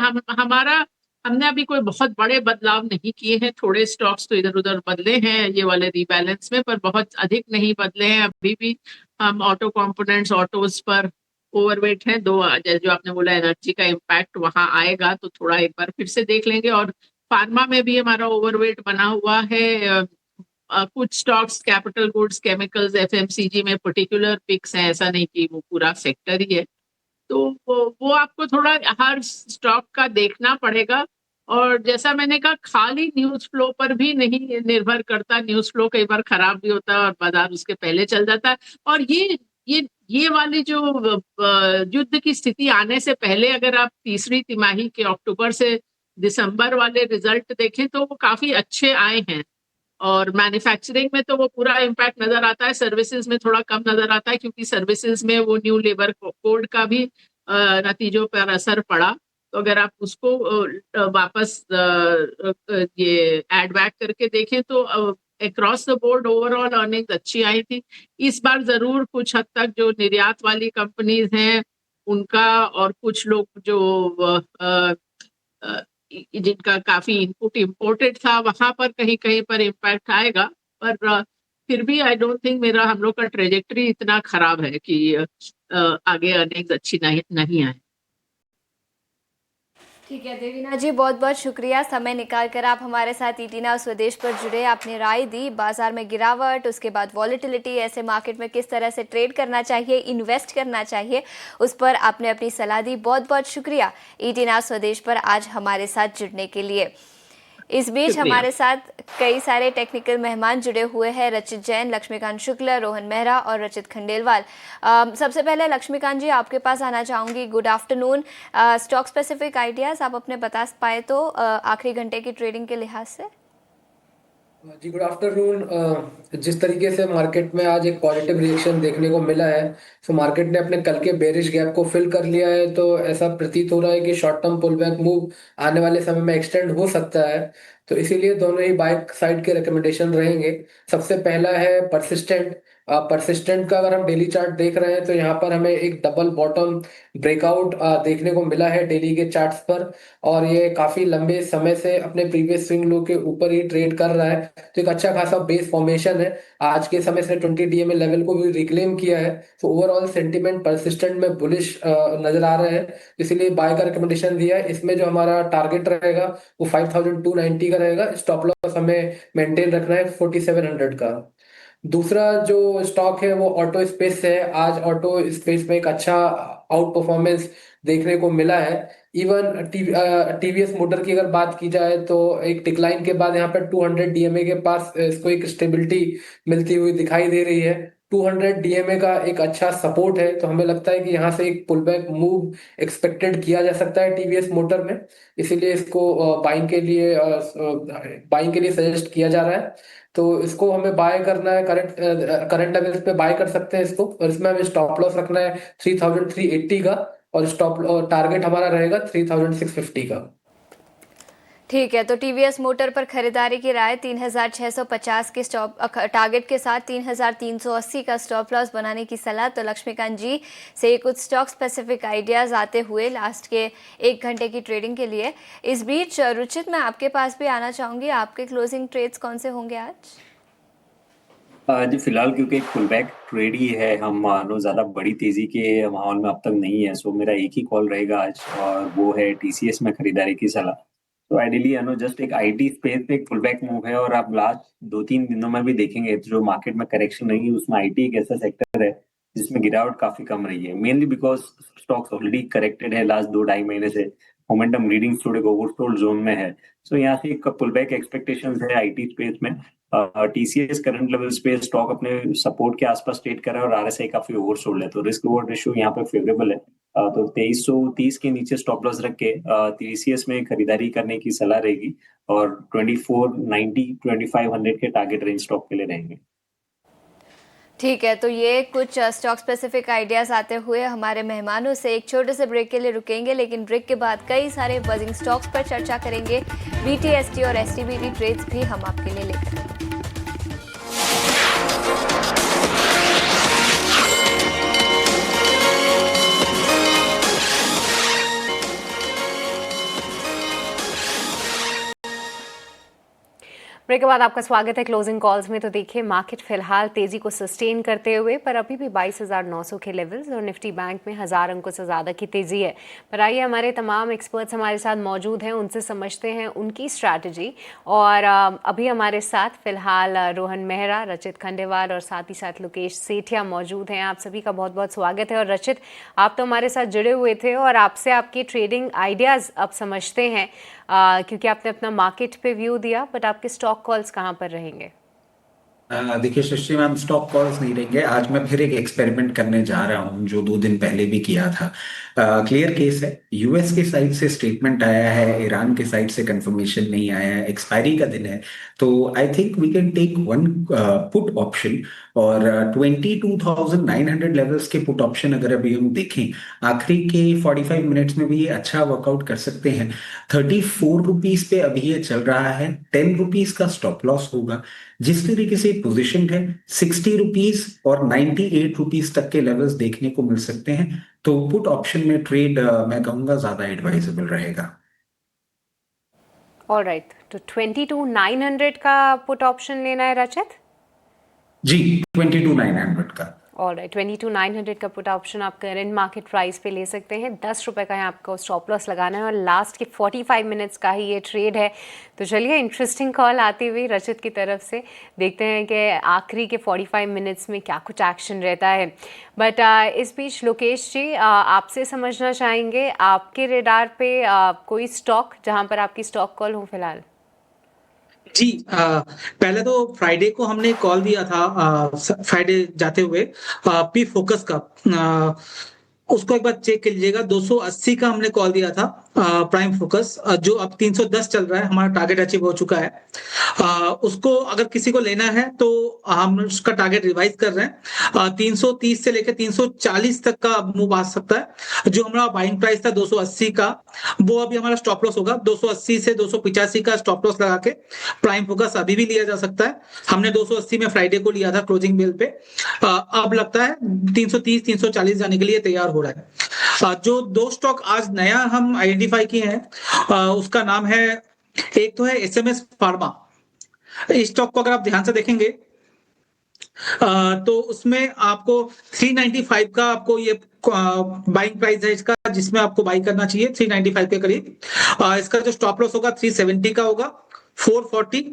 हमने अभी कोई बहुत बड़े बदलाव नहीं किए हैं, थोड़े स्टॉक्स तो इधर उधर बदले हैं ये वाले रीबैलेंस में, पर बहुत अधिक नहीं बदले हैं। अभी भी हम ऑटो कंपोनेंट्स, ऑटोज पर ओवरवेट हैं। जो आपने बोला एनर्जी का इम्पैक्ट वहां आएगा तो थोड़ा एक बार फिर से देख लेंगे। और फार्मा में भी हमारा ओवरवेट बना हुआ है। कुछ stocks, capital goods, chemicals, FMCG में पर्टिकुलर पिक्स हैं, ऐसा नहीं कि वो पूरा सेक्टर ही है। तो वो आपको थोड़ा हर स्टॉक का देखना पड़ेगा। और जैसा मैंने कहा, खाली न्यूज फ्लो पर भी नहीं निर्भर करता, न्यूज फ्लो कई बार खराब भी होता है और बाजार उसके पहले चल जाता है। और ये वाली जो युद्ध की स्थिति आने से पहले अगर आप तीसरी तिमाही के अक्टूबर से दिसंबर वाले रिजल्ट देखें तो वो काफी अच्छे आए हैं। और मैन्युफैक्चरिंग में तो वो पूरा इम्पैक्ट नजर आता है, सर्विसेज में थोड़ा कम नजर आता है क्योंकि सर्विसेज में वो न्यू लेबर कोड का भी नतीजों पर असर पड़ा। तो अगर आप उसको वापस ये एड बैक करके देखें तो across the board overall earnings अच्छी आई थी। इस बार जरूर कुछ हद तक जो निर्यात वाली कंपनीज हैं उनका, और कुछ लोग जो जिनका काफी इनपुट इम्पोर्टेड था, वहां पर कहीं कहीं पर इम्पैक्ट आएगा। पर फिर भी आई डोंट थिंक हम लोग का ट्रेजेक्टरी इतना खराब है कि आगे अर्निंग्स अच्छी नहीं आए। ठीक है देवीना जी, बहुत बहुत शुक्रिया समय निकाल कर आप हमारे साथ ईटी नाउ स्वदेश पर जुड़े, आपने राय दी बाजार में गिरावट, उसके बाद वॉलेटिलिटी, ऐसे मार्केट में किस तरह से ट्रेड करना चाहिए, इन्वेस्ट करना चाहिए, उस पर आपने अपनी सलाह दी। बहुत बहुत शुक्रिया ईटी नाउ स्वदेश पर आज हमारे साथ जुड़ने के लिए। इस बीच हमारे साथ कई सारे टेक्निकल मेहमान जुड़े हुए हैं, रचित जैन, लक्ष्मीकांत शुक्ला, रोहन मेहरा और रचित खंडेलवाल। सबसे पहले लक्ष्मीकांत जी आपके पास आना चाहूँगी। Good afternoon. Stock specific ideas आप अपने बता पाए तो आखिरी घंटे की ट्रेडिंग के लिहाज से। जी गुड आफ्टरनून। जिस तरीके से मार्केट में आज एक पॉजिटिव रिएक्शन देखने को मिला है, तो मार्केट ने अपने कल के बेरिश गैप को फिल कर लिया है, तो ऐसा प्रतीत हो रहा है कि short term pull back move आने वाले समय में एक्सटेंड हो सकता है। तो इसीलिए दोनों ही बाय साइड के रिकमेंडेशन रहेंगे। सबसे पहला है परसिस्टेंट। परसिस्टेंट का अगर हम डेली चार्ट देख रहे हैं तो यहाँ पर हमें एक डबल बॉटम ब्रेकआउट देखने को मिला है डेली के चार्ट्स पर, और ये काफी लंबे समय से अपने प्रीवियस स्विंग लो के ऊपर ही ट्रेड कर रहा है। तो एक अच्छा खासा बेस फॉर्मेशन है। आज के समय से 20 डीएमए लेवल को भी रिक्लेम किया है। तो ओवरऑल सेंटीमेंट परसिस्टेंट में बुलिश नजर आ रहे हैं, इसीलिए बाय का रिकमेंडेशन दिया है। इसमें जो हमारा टारगेट रहेगा वो 5290 का रहेगा। स्टॉप लॉस हमें मेंटेन रखना है 4700 का। दूसरा जो स्टॉक है वो ऑटो स्पेस है। आज ऑटो स्पेस में एक अच्छा आउट परफॉर्मेंस देखने को मिला है। इवन टीवीएस मोटर की अगर बात की जाए तो एक डिक्लाइन के बाद यहाँ पर 200 डीएमए के पास इसको एक स्टेबिलिटी मिलती हुई दिखाई दे रही है। 200 डीएमए का एक अच्छा सपोर्ट है, तो हमें लगता है कि यहाँ से एक पुल बैक मूव एक्सपेक्टेड किया जा सकता है टीवीएस मोटर में। इसीलिए इसको बाइंग के लिए सजेस्ट किया जा रहा है। तो इसको हमें बाय करना है, करंट लेवल्स पे बाय कर सकते हैं इसको, और इसमें हमें स्टॉप लॉस रखना है 3380 का, और स्टॉप टारगेट हमारा रहेगा 3650 का। ठीक है, तो टीवीएस मोटर पर खरीदारी की राय 3650 के स्टॉप टारगेट के साथ 3380 का स्टॉप लॉस बनाने की सलाह। तो लक्ष्मीकांत जी से कुछ स्टॉक स्पेसिफिक आइडियाज़ आते हुए लास्ट के 1 घंटे की ट्रेडिंग के लिए। इस बीच रुचित, मैं आपके पास भी आना चाहूँगी, आपके क्लोजिंग ट्रेड्स कौन से होंगे आज? जी फिलहाल क्योंकि एक पुल बैक ट्रेड ही है, हम मानो ज़्यादा बड़ी तेज़ी के माहौल में अब तक नहीं है, सो मेरा एक ही कॉल रहेगा आज, और वो है टीसीएस में खरीदारी की सलाह। तो आइडियली जस्ट एक आईटी स्पेस पे एक पुल बैक मूव है, और आप लास्ट 2-3 दिनों में भी देखेंगे तो जो मार्केट में करेक्शन रही है उसमें आईटी एक ऐसा सेक्टर है जिसमें गिरावट काफी कम रही है, mainly because stocks already corrected है लास्ट 2-2.5 महीने से। मोमेंटम रीडिंग्स थोड़े ओवरसोल्ड जोन में है, सो यहाँ से एक पुल बैक एक्सपेक्टेशंस है आईटी स्पेस में। टीसीएस करंट लेवल्स पे स्टॉक अपने सपोर्ट के आसपास ट्रेड कर रहा है, और आरएसआई काफी ओवरसोल्ड है, तो रिस्क रिवॉर्ड रेशियो यहाँ पे फेवरेबल है। तो 2330 के नीचे स्टॉप लॉस रख के टीसीएस में खरीदारी करने की सलाह रहेगी, और 2490 2500 के टारगेट रेंज स्टॉक के लिए रहेंगे। ठीक है, तो ये कुछ स्टॉक स्पेसिफिक आइडियाज़ आते हुए हमारे मेहमानों से एक छोटे से ब्रेक के लिए रुकेंगे, लेकिन ब्रेक के बाद कई सारे बजिंग स्टॉक्स पर चर्चा करेंगे। बीटीएसटी और एसटीबीटी ट्रेड्स भी हम आपके लिए लेकर आएंगे। ब्रेक के बाद आपका स्वागत है क्लोजिंग कॉल्स में। तो देखिए, मार्केट फिलहाल तेजी को सस्टेन करते हुए पर अभी भी 22,900 के लेवल्स और निफ्टी बैंक में 1000 अंकों से ज़्यादा की तेजी है। पर आइए, हमारे तमाम एक्सपर्ट्स हमारे साथ मौजूद हैं, उनसे समझते हैं उनकी स्ट्रैटेजी। और अभी हमारे साथ फिलहाल रोहन मेहरा, रचित खंडेलवाल और साथ ही साथ लोकेश सेठिया मौजूद हैं। आप सभी का बहुत बहुत स्वागत है। और रचित, आप तो हमारे साथ जुड़े हुए थे और आपसे आपकी ट्रेडिंग आइडियाज़ अब समझते हैं, क्योंकि आपने अपना मार्केट पे व्यू दिया, बट आपके स्टॉक कॉल्स कहाँ पर रहेंगे? देखिए सृष्टि मैम, स्टॉक कॉल्स नहीं रहेंगे। आज मैं फिर एक एक्सपेरिमेंट करने जा रहा हूँ जो 2 दिन पहले भी किया था। क्लियर केस है, यूएस के साइड से स्टेटमेंट आया है, ईरान के साइड से कंफर्मेशन नहीं आया है, एक्सपायरी का दिन है, तो I think we can take one put option. और 22,900 लेवल्स के पुट ऑप्शन अगर अभी हम देखें, आखिरी के 45 मिनट्स में भी ये अच्छा वर्कआउट कर सकते हैं। 34 रुपीज पे अभी ये चल रहा है, 10 रुपीज का स्टॉप लॉस होगा। जिस तरीके से पोजीशन है, 60 रुपीज और 98 रुपीज तक के लेवल्स देखने को मिल सकते हैं, तो पुट ऑप्शन में ट्रेड मैं कहूंगा ज्यादा एडवाइजेबल रहेगा। ऑलराइट, तो 22,900 का पुट ऑप्शन लेना है रचित? जी, 22,900 का। ऑलराइट, 22,900 का पुट ऑप्शन आप करंट मार्केट प्राइस पे ले सकते हैं। 10 रुपये का है आपको स्टॉप लॉस लगाना है और लास्ट के 45 मिनट्स का ही ये ट्रेड है। तो चलिए, इंटरेस्टिंग कॉल आती हुई रचित की तरफ से, देखते हैं कि आखिरी के 45 मिनट्स में क्या कुछ एक्शन रहता है। बट इस बीच लोकेश जी, आपसे समझना चाहेंगे आपके रेडार पे कोई स्टॉक जहाँ पर आपकी स्टॉक कॉल हो फिलहाल? जी, पहले तो फ्राइडे को हमने कॉल दिया था, फ्राइडे जाते हुए पी फोकस का, उसको एक बार चेक कर लीजिएगा। 280 का हमने कॉल दिया था प्राइम फोकस, जो अब 310 चल रहा है, हमारा टारगेट अचीव हो चुका है। उसको अगर किसी को लेना है तो हम उसका टारगेट रिवाइज कर रहे हैं। 330 से लेकर 340 तक का मूव आ सकता है। जो हमारा बाइंग प्राइस था 280 का, वो अभी हमारा स्टॉप लॉस होगा। 280 से 285 का स्टॉप लॉस लगा के प्राइम फोकस अभी भी लिया जा सकता है। हमने 280 में फ्राइडे को लिया था क्लोजिंग बेल पे, अब लगता है 330 340 जाने के लिए तैयार हो रहा है। जो दो स्टॉक आज नया हम आइडेंटिफाई किए हैं, उसका नाम है, एक तो है एसएमएस फार्मा। इस स्टॉक को अगर आप ध्यान से देखेंगे तो उसमें आपको 395 का आपको ये बाइंग प्राइस है इसका, जिसमें आपको बाई करना चाहिए 395 के करीब। इसका जो स्टॉप लॉस होगा 370 का होगा, 440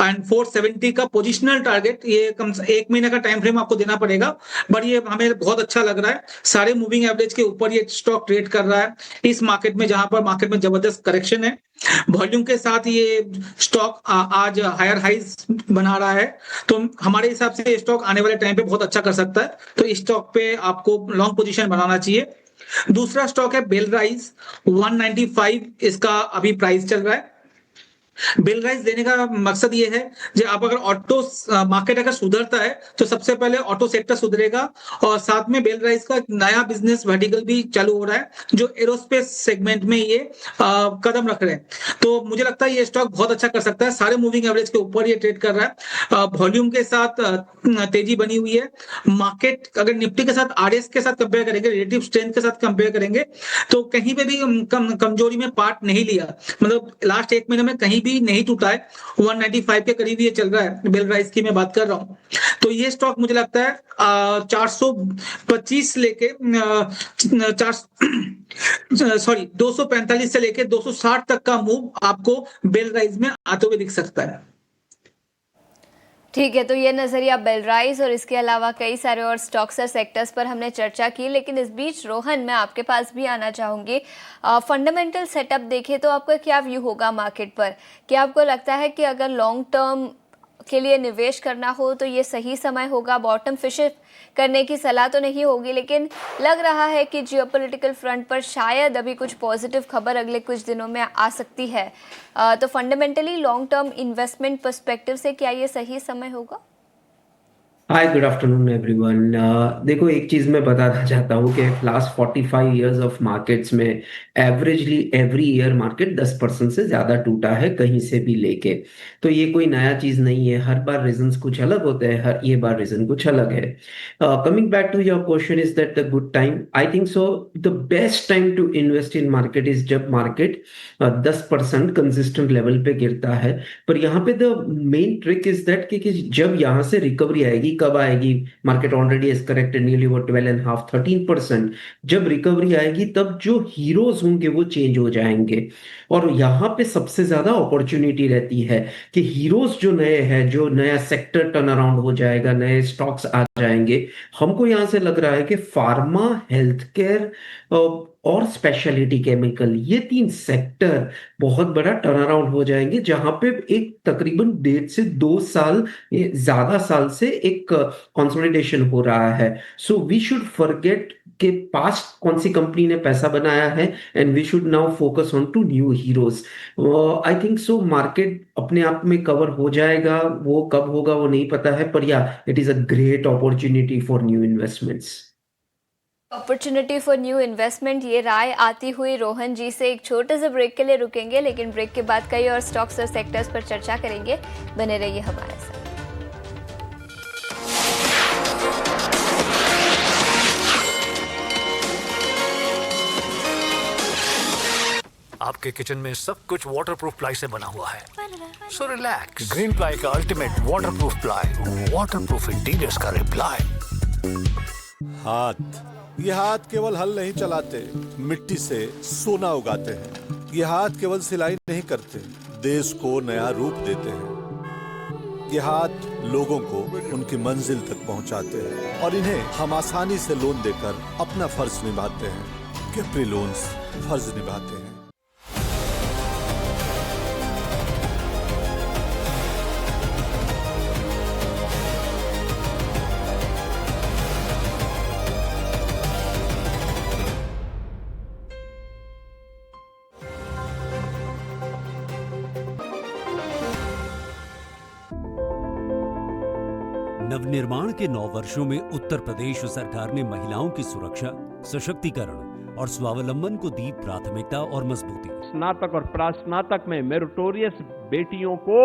एंड 470 का पोजिशनल टारगेट। ये कम से 1 महीने का टाइम फ्रेम आपको देना पड़ेगा, बट ये हमें बहुत अच्छा लग रहा है। सारे मूविंग एवरेज के ऊपर ये स्टॉक ट्रेड कर रहा है इस मार्केट में, जहां पर मार्केट में जबरदस्त करेक्शन है। वॉल्यूम के साथ ये स्टॉक आज हायर हाइज बना रहा है, तो हमारे हिसाब से ये स्टॉक आने वाले टाइम पे बहुत अच्छा कर सकता है। तो इस स्टॉक पे आपको लॉन्ग पोजीशन बनाना चाहिए। दूसरा स्टॉक है बेलराइज, 195 इसका अभी प्राइस चल रहा है। बेलराइज लेने का मकसद ये है, जो आप अगर ऑटो मार्केट अगर सुधरता है तो सबसे पहले ऑटो सेक्टर सुधरेगा, और साथ में बेलराइज का नया बिजनेस वर्टिकल भी चालू हो रहा है, जो एरोस्पेस सेगमेंट में ये कदम रख रहे हैं। तो मुझे लगता है ये स्टॉक बहुत अच्छा कर सकता है। सारे मूविंग एवरेज के ऊपर ये ट्रेड कर रहा है, वॉल्यूम के साथ तेजी बनी हुई है। मार्केट अगर निफ्टी के साथ आरएस के साथ कंपेयर करेंगे, रिलेटिव स्ट्रेंथ के साथ कंपेयर करेंगे, तो कहीं पे भी कमजोरी में पार्ट नहीं लिया, मतलब लास्ट 1 महीने में कहीं भी नहीं टूटा है। 195 के करीब ये चल रहा है, बेलराइज की मैं बात कर रहा हूं। तो ये स्टॉक मुझे लगता है 425 लेके 245 से लेके 260 तक का मूव आपको बेलराइज में आते हुए दिख सकता है। ठीक है, तो ये नज़रिया बेलराइज और इसके अलावा कई सारे और स्टॉक्स और सेक्टर्स पर हमने चर्चा की, लेकिन इस बीच रोहन, मैं आपके पास भी आना चाहूँगी। फंडामेंटल सेटअप देखें तो आपका क्या व्यू होगा मार्केट पर? क्या आपको लगता है कि अगर लॉन्ग टर्म के लिए निवेश करना हो तो ये सही समय होगा? बॉटम फिश करने की सलाह तो नहीं होगी, लेकिन लग रहा है कि जियोपॉलिटिकल फ्रंट पर शायद अभी कुछ पॉजिटिव खबर अगले कुछ दिनों में आ सकती है। तो fundamentally long term investment perspective से क्या ये सही समय होगा? हाय, गुड आफ्टरनून एवरीवन। देखो, एक चीज मैं बताना चाहता हूँ कि लास्ट 45 इयर्स ऑफ मार्केट्स में एवरेजली एवरी ईयर मार्केट 10% से ज्यादा टूटा है कहीं से भी लेके। तो ये कोई नया चीज नहीं है, हर बार रीजंस कुछ अलग होते हैं, ये बार रीजन कुछ अलग है। Coming back to your question, is that the good time? I think so. The best time to invest in market is जब मार्केट 10% कंसिस्टेंट लेवल पे गिरता है। पर यहाँ पे the main trick is that कि जब यहाँ से रिकवरी आएगी, कब आएगी? Market already is corrected nearly 12.5 13%। जब रिकवरी आएगी तब जो हीरोज होंगे वो चेंज हो जाएंगे, और यहाँ पे सबसे ज्यादा अपॉर्चुनिटी रहती है कि हीरोज जो नए हैं, जो नया सेक्टर टर्न अराउंड हो जाएगा, नए स्टॉक्स आ जाएंगे। हमको यहाँ से लग रहा है कि फार्मा, हेल्थ केयर और स्पेशलिटी केमिकल, ये 3 सेक्टर बहुत बड़ा टर्न अराउंड हो जाएंगे, जहां पे एक तकरीबन 1.5 से 2 साल, ज्यादा साल से एक कंसोलिडेशन हो रहा है। सो वी शुड फॉरगेट कि पास्ट कौन सी कंपनी ने पैसा बनाया है, and we should now focus on to new heroes. I think so market अपने आप में कवर हो जाएगा, वो कब होगा वो नहीं पता है, पर या it is a great opportunity for new investments. Opportunity for new investment, ये राय आती हुई रोहन जी से। एक छोटे से ब्रेक के लिए रुकेंगे, लेकिन ब्रेक के बाद कई और स्टॉक्स और सेक्टर्स पर चर्चा करेंगे। बने रहिए हमारे साथ। आपके किचन में सब कुछ वाटरप्रूफ प्लाई से बना हुआ है, सो रिलैक्स। ग्रीन प्लाई का ultimate waterproof ply, waterproof interiors का रिप्लाई। हाथ, ये हाथ केवल हल नहीं चलाते, मिट्टी से सोना उगाते हैं। ये हाथ केवल सिलाई नहीं करते, देश को नया रूप देते हैं। ये हाथ लोगों को उनकी मंजिल तक पहुंचाते हैं और इन्हें हम आसानी से लोन देकर अपना फर्ज निभाते हैं। कैप्री लोन्स फर्ज निभाते हैं। नवनिर्माण के 9 वर्षों में उत्तर प्रदेश सरकार ने महिलाओं की सुरक्षा, सशक्तिकरण और स्वावलंबन को दी प्राथमिकता और मजबूती। स्नातक और प्रास्नातक में मेरिटोरियस बेटियों को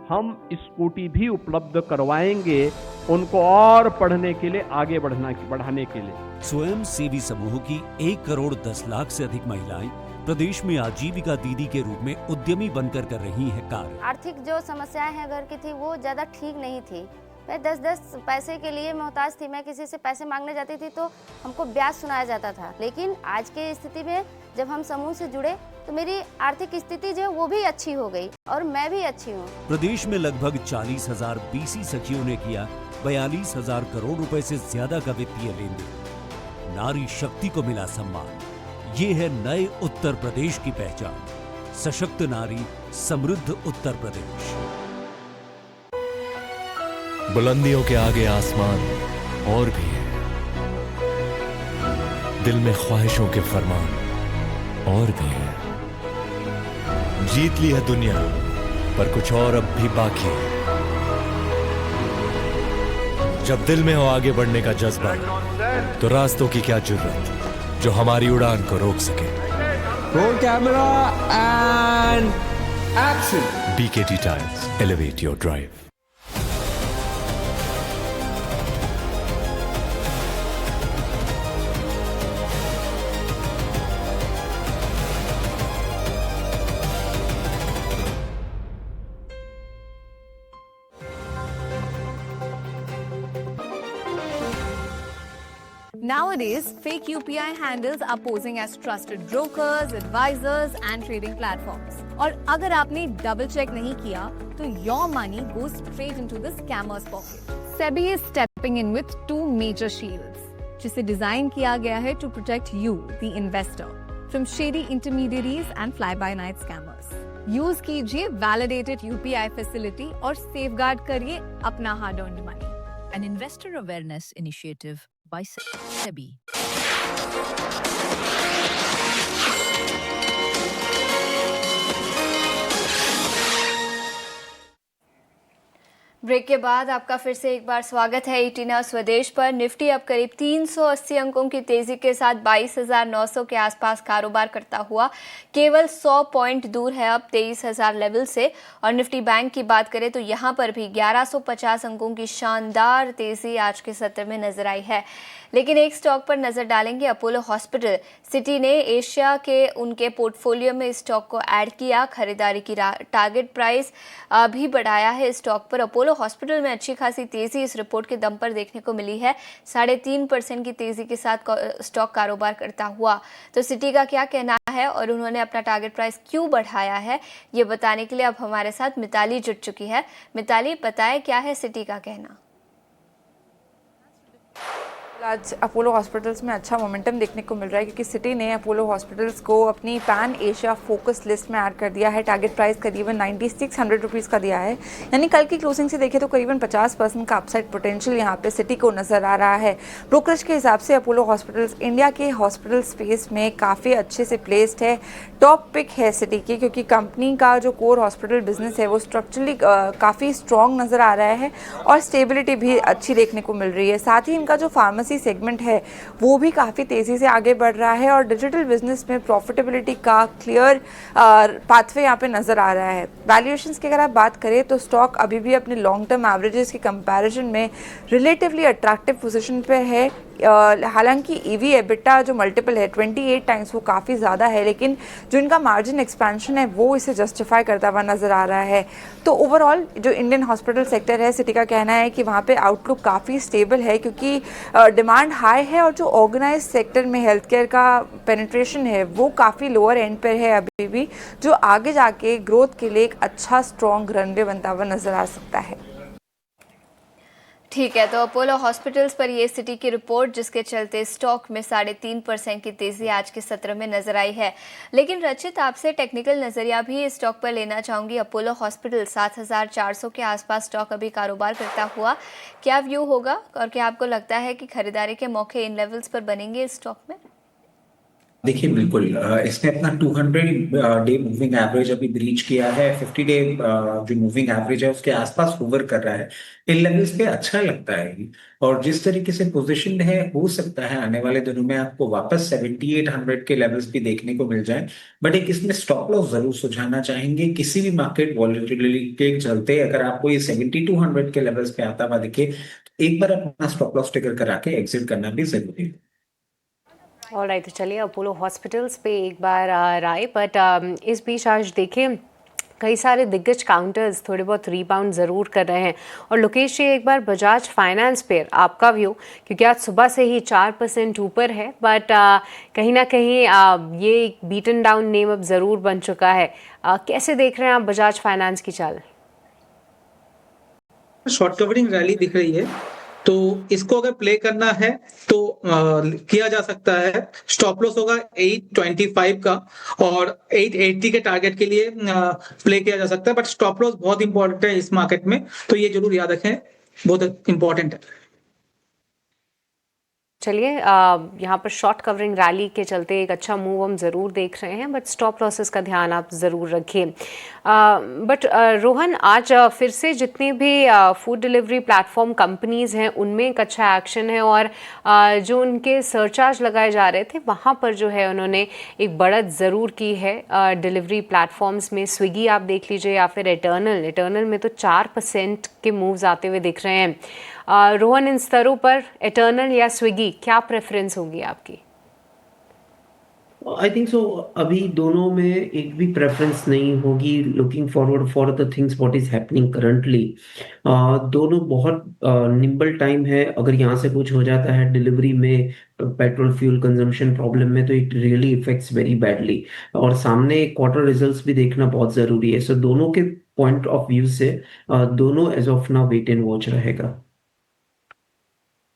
हम स्कूटी भी उपलब्ध करवाएंगे, उनको और पढ़ने के लिए आगे बढ़ाने के लिए। स्वयं सेवी समूह की 1 करोड़ 10 लाख से अधिक महिलाएं प्रदेश में आजीविका दीदी के रूप में उद्यमी बनकर कर रही हैं कार्य। आर्थिक जो समस्याएं हैं घर की थी वो ज्यादा ठीक नहीं थी। मैं 10-10 पैसे के लिए मोहताज थी। मैं किसी से पैसे मांगने जाती थी तो हमको ब्याज सुनाया जाता था। लेकिन आज के स्थिति में जब हम समूह से जुड़े तो मेरी आर्थिक स्थिति जो है वो भी अच्छी हो गई और मैं भी अच्छी हूँ। प्रदेश में लगभग 40,000 बीसी सखियों ने किया 42,000 करोड़ रुपए से ज्यादा का वित्तीय लेन देन। नारी शक्ति को मिला सम्मान। ये है नए उत्तर प्रदेश की पहचान। सशक्त नारी, समृद्ध उत्तर प्रदेश। बुलंदियों के आगे आसमान और भी है, दिल में ख्वाहिशों के फरमान और भी है। जीत ली है दुनिया पर कुछ और अब भी बाकी है। जब दिल में हो आगे बढ़ने का जज्बा तो रास्तों की क्या जरूरत जो हमारी उड़ान को रोक सके। Roll camera and action. BKT tyres, elevate your drive. Nowadays, fake UPI handles are posing as trusted brokers, advisors and trading platforms. और अगर आपने डबल चेक नहीं किया तो your money goes straight into the scammer's pocket. SEBI is stepping in with 2 major shields, जिसे design किया गया है to protect you, the investor, from shady intermediaries and fly-by-night scammers. Use कीजिए validated UPI facility और safeguard करिए अपना hard-earned money. An investor awareness initiative by SEBI. Break के बाद आपका फिर से एक बार स्वागत है 18 स्वदेश पर। निफ्टी अब करीब 380 अंकों की तेजी के साथ 22,900 के आसपास कारोबार करता हुआ केवल 100 पॉइंट दूर है अब 23,000 लेवल से। और निफ्टी बैंक की बात करें तो यहां पर भी 1150 अंकों की शानदार तेजी आज के सत्र में नजर आई है। लेकिन एक स्टॉक पर नजर डालेंगे, अपोलो हॉस्पिटल। सिटी ने एशिया के उनके पोर्टफोलियो में स्टॉक को ऐड किया। खरीदारी की टारगेट प्राइस भी बढ़ाया है स्टॉक पर। अपोलो हॉस्पिटल में अच्छी खासी तेजी इस रिपोर्ट के दम पर देखने को मिली है। 3.5% की तेजी के साथ स्टॉक कारोबार करता हुआ। तो सिटी का क्या कहना है और उन्होंने अपना टारगेट प्राइस क्यों बढ़ाया है, ये बताने के लिए अब हमारे साथ मिताली जुड़ चुकी है। मिताली, बताएं क्या है सिटी का कहना। आज अपोलो हॉस्पिटल्स में अच्छा मोमेंटम देखने को मिल रहा है क्योंकि सिटी ने अपोलो हॉस्पिटल्स को अपनी पैन एशिया फोकस लिस्ट में ऐड कर दिया है। टारगेट प्राइस करीबन 9600 रुपीज़ का दिया है, यानी कल की क्लोजिंग से देखें तो करीबन 50% का अपसाइड पोटेंशियल यहाँ पे सिटी को नज़र आ रहा है। ब्रोकरेज के हिसाब से अपोलो हॉस्पिटल्स इंडिया के हॉस्पिटल स्पेस में काफ़ी अच्छे से प्लेस्ड है। टॉप पिक है सिटी की क्योंकि कंपनी का जो कोर हॉस्पिटल बिजनेस है वो स्ट्रक्चरली काफ़ी स्ट्रॉन्ग नज़र आ रहा है और स्टेबिलिटी भी अच्छी देखने को मिल रही है। साथ ही इनका जो फार्मेसी सेगमेंट है वो भी काफ़ी तेज़ी से आगे बढ़ रहा है और डिजिटल बिजनेस में प्रॉफिटेबिलिटी का क्लियर पाथवे यहाँ पे नज़र आ रहा है। वैल्यूएशंस की अगर आप बात करें तो स्टॉक अभी भी अपने लॉन्ग टर्म एवरेजेस के कंपैरिजन में रिलेटिवली अट्रैक्टिव पोजीशन पे है। हालांकि ईवी एबिटा जो मल्टीपल है 28 टाइम्स वो काफ़ी ज़्यादा है, लेकिन जो इनका मार्जिन एक्सपेंशन है वो इसे जस्टिफाई करता हुआ नज़र आ रहा है। तो ओवरऑल जो इंडियन हॉस्पिटल सेक्टर है, सिटी का कहना है कि वहाँ पे आउटलुक काफ़ी स्टेबल है, क्योंकि डिमांड हाई है और जो ऑर्गेनाइज सेक्टर में हेल्थ केयर का पेनिट्रेशन है वो काफ़ी लोअर एंड पर है अभी भी, जो आगे जाके ग्रोथ के लिए एक अच्छा स्ट्रॉन्ग रनवे बनता हुआ नज़र आ सकता है। ठीक है, तो अपोलो हॉस्पिटल्स पर ये सिटी की रिपोर्ट, जिसके चलते स्टॉक में 3.5% की तेजी आज के सत्र में नजर आई है। लेकिन रचित, आपसे टेक्निकल नजरिया भी इस स्टॉक पर लेना चाहूंगी। अपोलो हॉस्पिटल 7,400 के आसपास स्टॉक अभी कारोबार करता हुआ, क्या व्यू होगा और क्या आपको लगता है कि खरीदारी के मौके इन लेवल्स पर बनेंगे इस स्टॉक में? देखिए बिल्कुल, इसने अपना 200 डे मूविंग एवरेज अभी ब्रीच किया है। 50 डे जो मूविंग एवरेज है उसके आसपास होवर कर रहा है। इन लेवल्स पे अच्छा लगता है ये। और जिस तरीके से पोजीशन है, हो सकता है आने वाले दिनों में आपको वापस 7800 के लेवल्स भी देखने को मिल जाए। बट एक इसमें स्टॉप लॉस जरूर सुझाना चाहेंगे। किसी भी मार्केट वॉलेटिलिटी के चलते अगर आपको ये 7200 के लेवल्स पे आता हुआ दिखे तो एक बार अपना स्टॉप लॉस ट्रिगर करा के एग्जिट करना भी जरूरी है। ऑलराइट, तो चलिए अपोलो हॉस्पिटल्स पे एक बार राय। बट इस बीच आज देखें कई सारे दिग्गज काउंटर्स थोड़े बहुत रीबाउंड ज़रूर कर रहे हैं। और लोकेश जी, एक बार बजाज फाइनेंस पे आपका व्यू, क्योंकि आज सुबह से ही 4% ऊपर है, बट कहीं ना कहीं ये एक बीटन डाउन नेम अब ज़रूर बन चुका है। कैसे देख रहे हैं आप बजाज फाइनेंस की चाल? शॉर्ट कवरिंग रैली दिख रही है, तो इसको अगर प्ले करना है तो किया जा सकता है। स्टॉप लॉस होगा 825 का और 880 के टारगेट के लिए प्ले किया जा सकता है। बट स्टॉप लॉस बहुत इंपॉर्टेंट है इस मार्केट में, तो ये जरूर याद रखें, बहुत इंपॉर्टेंट है। चलिए यहाँ पर शॉर्ट कवरिंग रैली के चलते एक अच्छा मूव हम ज़रूर देख रहे हैं, बट स्टॉप लॉसेस का ध्यान आप ज़रूर रखिए। बट रोहन, आज फिर से जितनी भी फूड डिलीवरी प्लेटफॉर्म कंपनीज़ हैं उनमें एक अच्छा एक्शन है, और जो उनके सरचार्ज लगाए जा रहे थे वहाँ पर जो है उन्होंने एक बढ़त ज़रूर की है। डिलीवरी प्लेटफॉर्म्स में स्विगी आप देख लीजिए या फिर एटर्नल में तो 4% के मूव्स आते हुए दिख रहे हैं। रोहन, इन स्तरों पर एटर्नल या स्विगी क्या प्रेफरेंस होगी आपकी? आई थिंक सो अभी दोनों में एक भी प्रेफरेंस नहीं होगी। Looking forward for the things what is happening currently, दोनों बहुत निम्बल टाइम है। अगर यहाँ से कुछ हो जाता है डिलीवरी में, पेट्रोल फ्यूल कंजम्पशन प्रॉब्लम में, तो it really effects very badly. और सामने क्वार्टर रिजल्ट्स भी देखना बहुत जरूरी है। सो दोनों के पॉइंट ऑफ व्यू से दोनों as of now wait and watch रहेगा।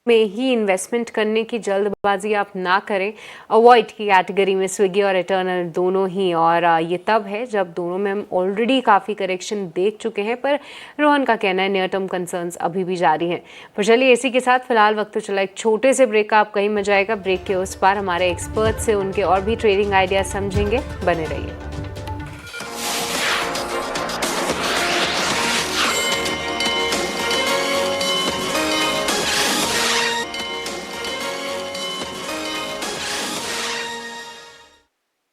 में ही इन्वेस्टमेंट करने की जल्दबाजी आप ना करें। अवॉइड की कैटेगरी में स्विगी और एटर्नल दोनों ही, और ये तब है जब दोनों में हम ऑलरेडी काफ़ी करेक्शन देख चुके हैं। पर रोहन का कहना है नियर टर्म कंसर्न्स अभी भी जारी हैं। पर चलिए इसी के साथ फिलहाल वक्त तो चला एक छोटे से ब्रेक का, आप कहीं मजा आएगा। ब्रेक के उस पार हमारे एक्सपर्ट से उनके और भी ट्रेडिंग आइडिया समझेंगे, बने रहिए।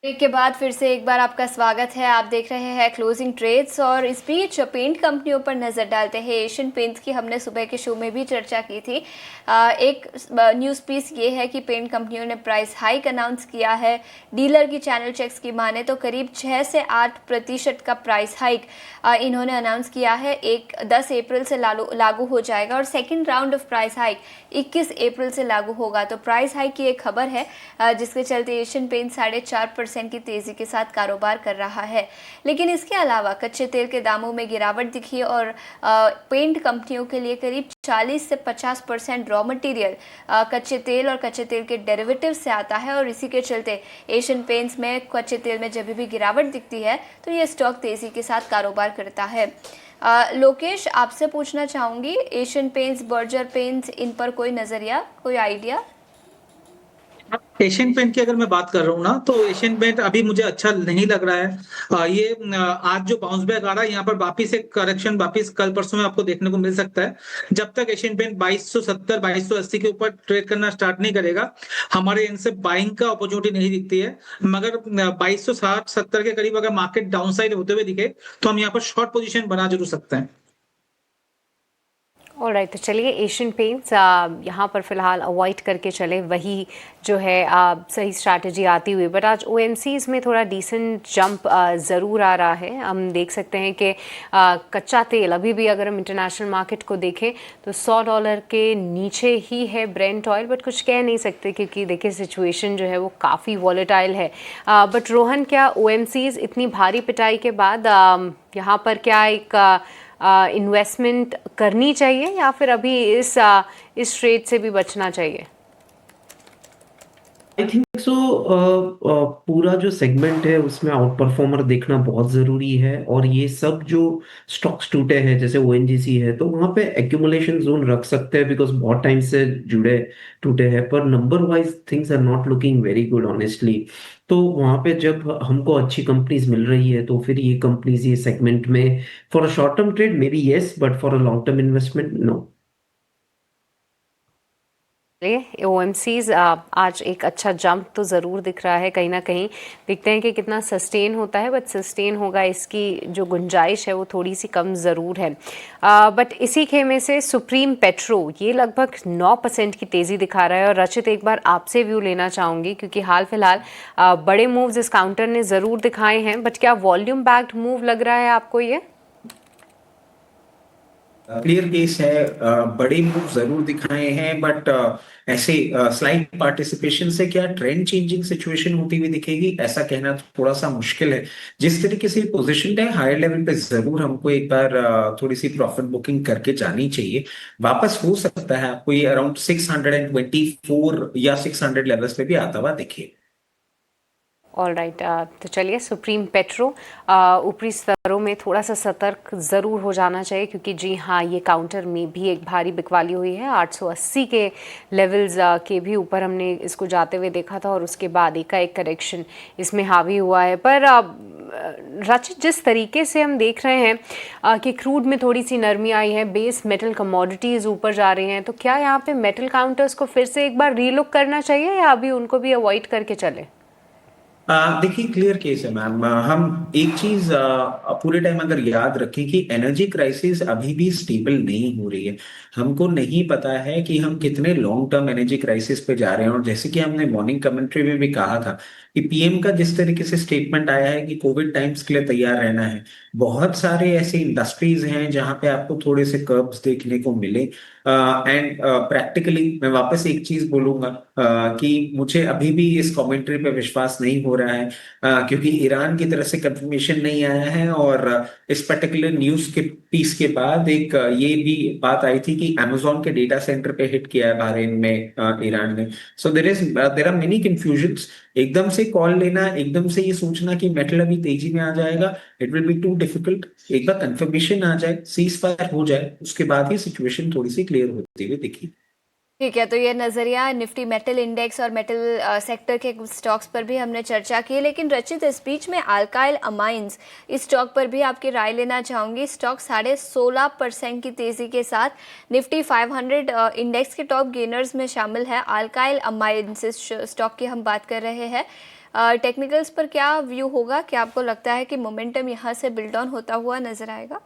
ब्रेक के बाद फिर से एक बार आपका स्वागत है। आप देख रहे हैं क्लोजिंग ट्रेड्स, और इस बीच पेंट कंपनियों पर नज़र डालते हैं। एशियन पेंट्स की हमने सुबह के शो में भी चर्चा की थी। एक न्यूज़ पीस ये है कि पेंट कंपनियों ने प्राइस हाइक अनाउंस किया है। डीलर की चैनल चेक्स की माने तो करीब 6 से 8% का प्राइस हाइक इन्होंने अनाउंस किया है। 10 अप्रैल से लागू हो जाएगा और second round of price hike 21 अप्रैल से लागू होगा। तो प्राइस हाइक की एक खबर है जिसके चलते एशियन पेंट 4.5% की तेजी के साथ कारोबार कर रहा है। लेकिन इसके अलावा कच्चे तेल के दामों में गिरावट दिखी और पेंट कंपनियों के लिए करीब 40 से 50% रॉ मटेरियल कच्चे तेल और कच्चे तेल के डेरिवेटिव से आता है, और इसी के चलते एशियन पेंट्स में कच्चे तेल में जब भी गिरावट दिखती है तो ये स्टॉक तेजी के साथ कारोबार करता है। लोकेश, आपसे पूछना चाहूँगी, एशियन पेंट्स, बर्जर पेंट्स, इन पर कोई नज़रिया, कोई आइडिया? एशियन पेंट की अगर मैं बात कर रहा हूँ ना, तो एशियन पेंट अभी मुझे अच्छा नहीं लग रहा है। ये आज जो बाउंस बैक आ रहा है, यहाँ पर वापिस एक करेक्शन वापिस कल परसों में आपको देखने को मिल सकता है। जब तक एशियन पेंट 2270 2280 के ऊपर ट्रेड करना स्टार्ट नहीं करेगा, हमारे इनसे बाइंग का अपॉर्चुनिटी नहीं दिखती है। मगर 2260-70 के करीब अगर मार्केट डाउन साइड होते हुए दिखे तो हम यहाँ पर शॉर्ट पोजिशन बना जरूर सकते हैं। ऑलराइट, तो चलिए एशियन पेंट्स यहाँ पर फिलहाल अवॉइड करके चले, वही जो है सही स्ट्रैटेजी आती हुई। बट आज ओएमसीज में थोड़ा डिसेंट जंप ज़रूर आ रहा है। हम देख सकते हैं कि कच्चा तेल अभी भी अगर हम इंटरनेशनल मार्केट को देखें तो $100 के नीचे ही है ब्रेंट ऑयल, बट कुछ कह नहीं सकते क्योंकि देखिए सिचुएशन जो है वो काफ़ी वॉलेटाइल है। बट रोहन, क्या ओएमसीज इतनी भारी पिटाई के बाद यहाँ पर क्या एक इन्वेस्टमेंट करनी चाहिए या फिर अभी इस ट्रेड से भी बचना चाहिए? आई थिंक सो पूरा जो सेगमेंट है उसमें आउट परफॉर्मर देखना बहुत जरूरी है, और ये सब जो स्टॉक्स टूटे हैं जैसे ओएनजीसी है तो वहां पे एक्यूमुलेशन जोन रख सकते हैं बिकॉज बहुत टाइम से जुड़े टूटे हैं, पर number wise things are not looking very good honestly. तो वहां पे जब हमको अच्छी कंपनीज मिल रही है तो फिर ये कंपनीज ये सेगमेंट में for a short term trade may be yes, but for a long term investment no. OMCs आज एक अच्छा जंप तो ज़रूर दिख रहा है, कहीं ना कहीं देखते हैं कि कितना सस्टेन होता है, बट सस्टेन होगा इसकी जो गुंजाइश है वो थोड़ी सी कम ज़रूर है। बट इसी खेमे से सुप्रीम पेट्रो ये लगभग 9% की तेज़ी दिखा रहा है। और रचित, एक बार आपसे व्यू लेना चाहूँगी क्योंकि हाल फिलहाल बड़े मूव्स इस काउंटर ने ज़रूर दिखाए हैं, बट क्या वॉल्यूम बैक्ड मूव लग रहा है आपको ये? क्लियर केस है, बड़े मूव जरूर दिखाए हैं, बट ऐसे स्लाइड पार्टिसिपेशन से क्या ट्रेंड चेंजिंग सिचुएशन होती हुई दिखेगी ऐसा कहना थोड़ा सा मुश्किल है। जिस तरीके से पोजीशन है हायर लेवल पे जरूर हमको एक बार थोड़ी सी प्रॉफिट बुकिंग करके जानी चाहिए। वापस हो सकता है आपको ये अराउंड 624 या 600 लेवल्स पे भी आता हुआ दिखे। ऑलराइट, तो चलिए सुप्रीम पेट्रो ऊपरी स्तरों में थोड़ा सा सतर्क ज़रूर हो जाना चाहिए क्योंकि जी हाँ, ये काउंटर में भी एक भारी बिकवाली हुई है। 880 के लेवल्स के भी ऊपर हमने इसको जाते हुए देखा था और उसके बाद एकाएक करेक्शन इसमें हावी हुआ है। पर रचित, जिस तरीके से हम देख रहे हैं कि क्रूड में थोड़ी सी नरमी आई है, बेस मेटल कमोडिटीज़ ऊपर जा रहे हैं, तो क्या यहाँ पे मेटल काउंटर्स को फिर से एक बार रीलुक करना चाहिए या अभी उनको भी अवॉइड करके चले? देखिए क्लियर केस है मैम। हम एक चीज पूरे टाइम अगर याद रखें कि एनर्जी क्राइसिस अभी भी स्टेबल नहीं हो रही है। हमको नहीं पता है कि हम कितने लॉन्ग टर्म एनर्जी क्राइसिस पे जा रहे हैं। और जैसे कि हमने मॉर्निंग कमेंट्री में भी कहा था कि पीएम का जिस तरीके से स्टेटमेंट आया है कि कोविड टाइम्स के लिए तैयार रहना है, बहुत सारे ऐसे इंडस्ट्रीज हैं जहां पे आपको थोड़े से कर्ब्स देखने को मिले। एंड प्रैक्टिकली मैं वापस एक चीज बोलूंगा कि मुझे अभी भी इस कमेंट्री पे विश्वास नहीं हो रहा है क्योंकि ईरान की तरफ से कंफर्मेशन नहीं आया है। और इस पर्टिकुलर न्यूज के पीस के बाद एक ये भी बात आई थी कि अमेजोन के डेटा सेंटर पे हिट किया है बहरीन में ईरान ने। So there are many confusions. एकदम से कॉल लेना, एकदम से ये सोचना कि मेटल अभी तेजी में आ जाएगा, it will be too difficult. एक बार कंफर्मेशन आ जाए, सीज फायर हो जाए, उसके बाद ये सिचुएशन थोड़ी सी क्लियर होती हुई दिखी। ठीक है, तो ये नज़रिया निफ्टी मेटल इंडेक्स और मेटल सेक्टर के कुछ स्टॉक्स पर भी हमने चर्चा की। लेकिन रचित, इस बीच में अल्काइल अमाइंस इस स्टॉक पर भी आपकी राय लेना चाहूँगी। स्टॉक 16.5% की तेज़ी के साथ निफ्टी 500 इंडेक्स के टॉप गेनर्स में शामिल है। अल्काइल अमाइंस इस स्टॉक की हम बात कर रहे हैं। टेक्निकल्स पर क्या व्यू होगा? क्या आपको लगता है कि मोमेंटम यहाँ से बिल्ड ऑन होता हुआ नजर आएगा?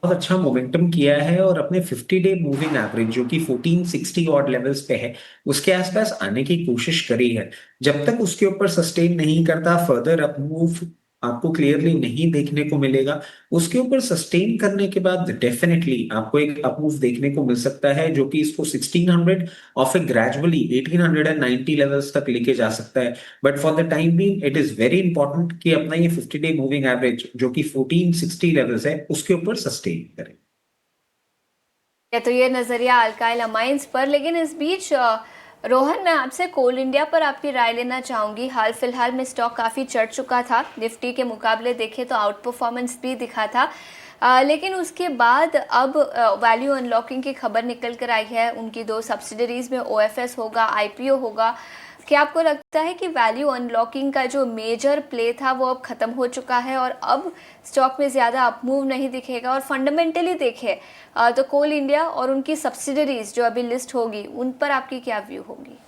बहुत अच्छा मोमेंटम किया है और अपने 50 डे मूविंग एवरेज जो कि 1460 ऑड लेवल्स पे है उसके आसपास आने की कोशिश करी है। जब तक उसके ऊपर सस्टेन नहीं करता, फर्दर अप मूव आपको क्लियरली नहीं देखने को मिलेगा। उसके ऊपर सस्टेन करने के बाद डेफिनेटली आपको एक अप मूव देखने को मिल सकता है जो कि इसको 1600 और फिर ग्रेजुअली 1890 लेवल्स तक लेके जा सकता है। But for the time being it is very important कि अपना ये 50 डे मूविंग एवरेज जो कि 1460 लेवल्स है उसके ऊपर सस्टेन करें। तो ये नजरिया अल्काइल अमाइंस पर। लेकिन इस बीच रोहन, मैं आपसे कोल इंडिया पर आपकी राय लेना चाहूँगी। हाल फिलहाल में स्टॉक काफ़ी चढ़ चुका था, निफ्टी के मुकाबले देखें तो आउट परफॉर्मेंस भी दिखा था। लेकिन उसके बाद अब वैल्यू अनलॉकिंग की खबर निकल कर आई है। उनकी 2 सब्सिडरीज में OFS होगा, IPO होगा। क्या आपको लगता है कि वैल्यू अनलॉकिंग का जो मेजर प्ले था वो अब ख़त्म हो चुका है और अब स्टॉक में ज़्यादा अपमूव नहीं दिखेगा? और फंडामेंटली देखें तो कोल इंडिया और उनकी सब्सिडरीज जो अभी लिस्ट होगी उन पर आपकी क्या व्यू होगी?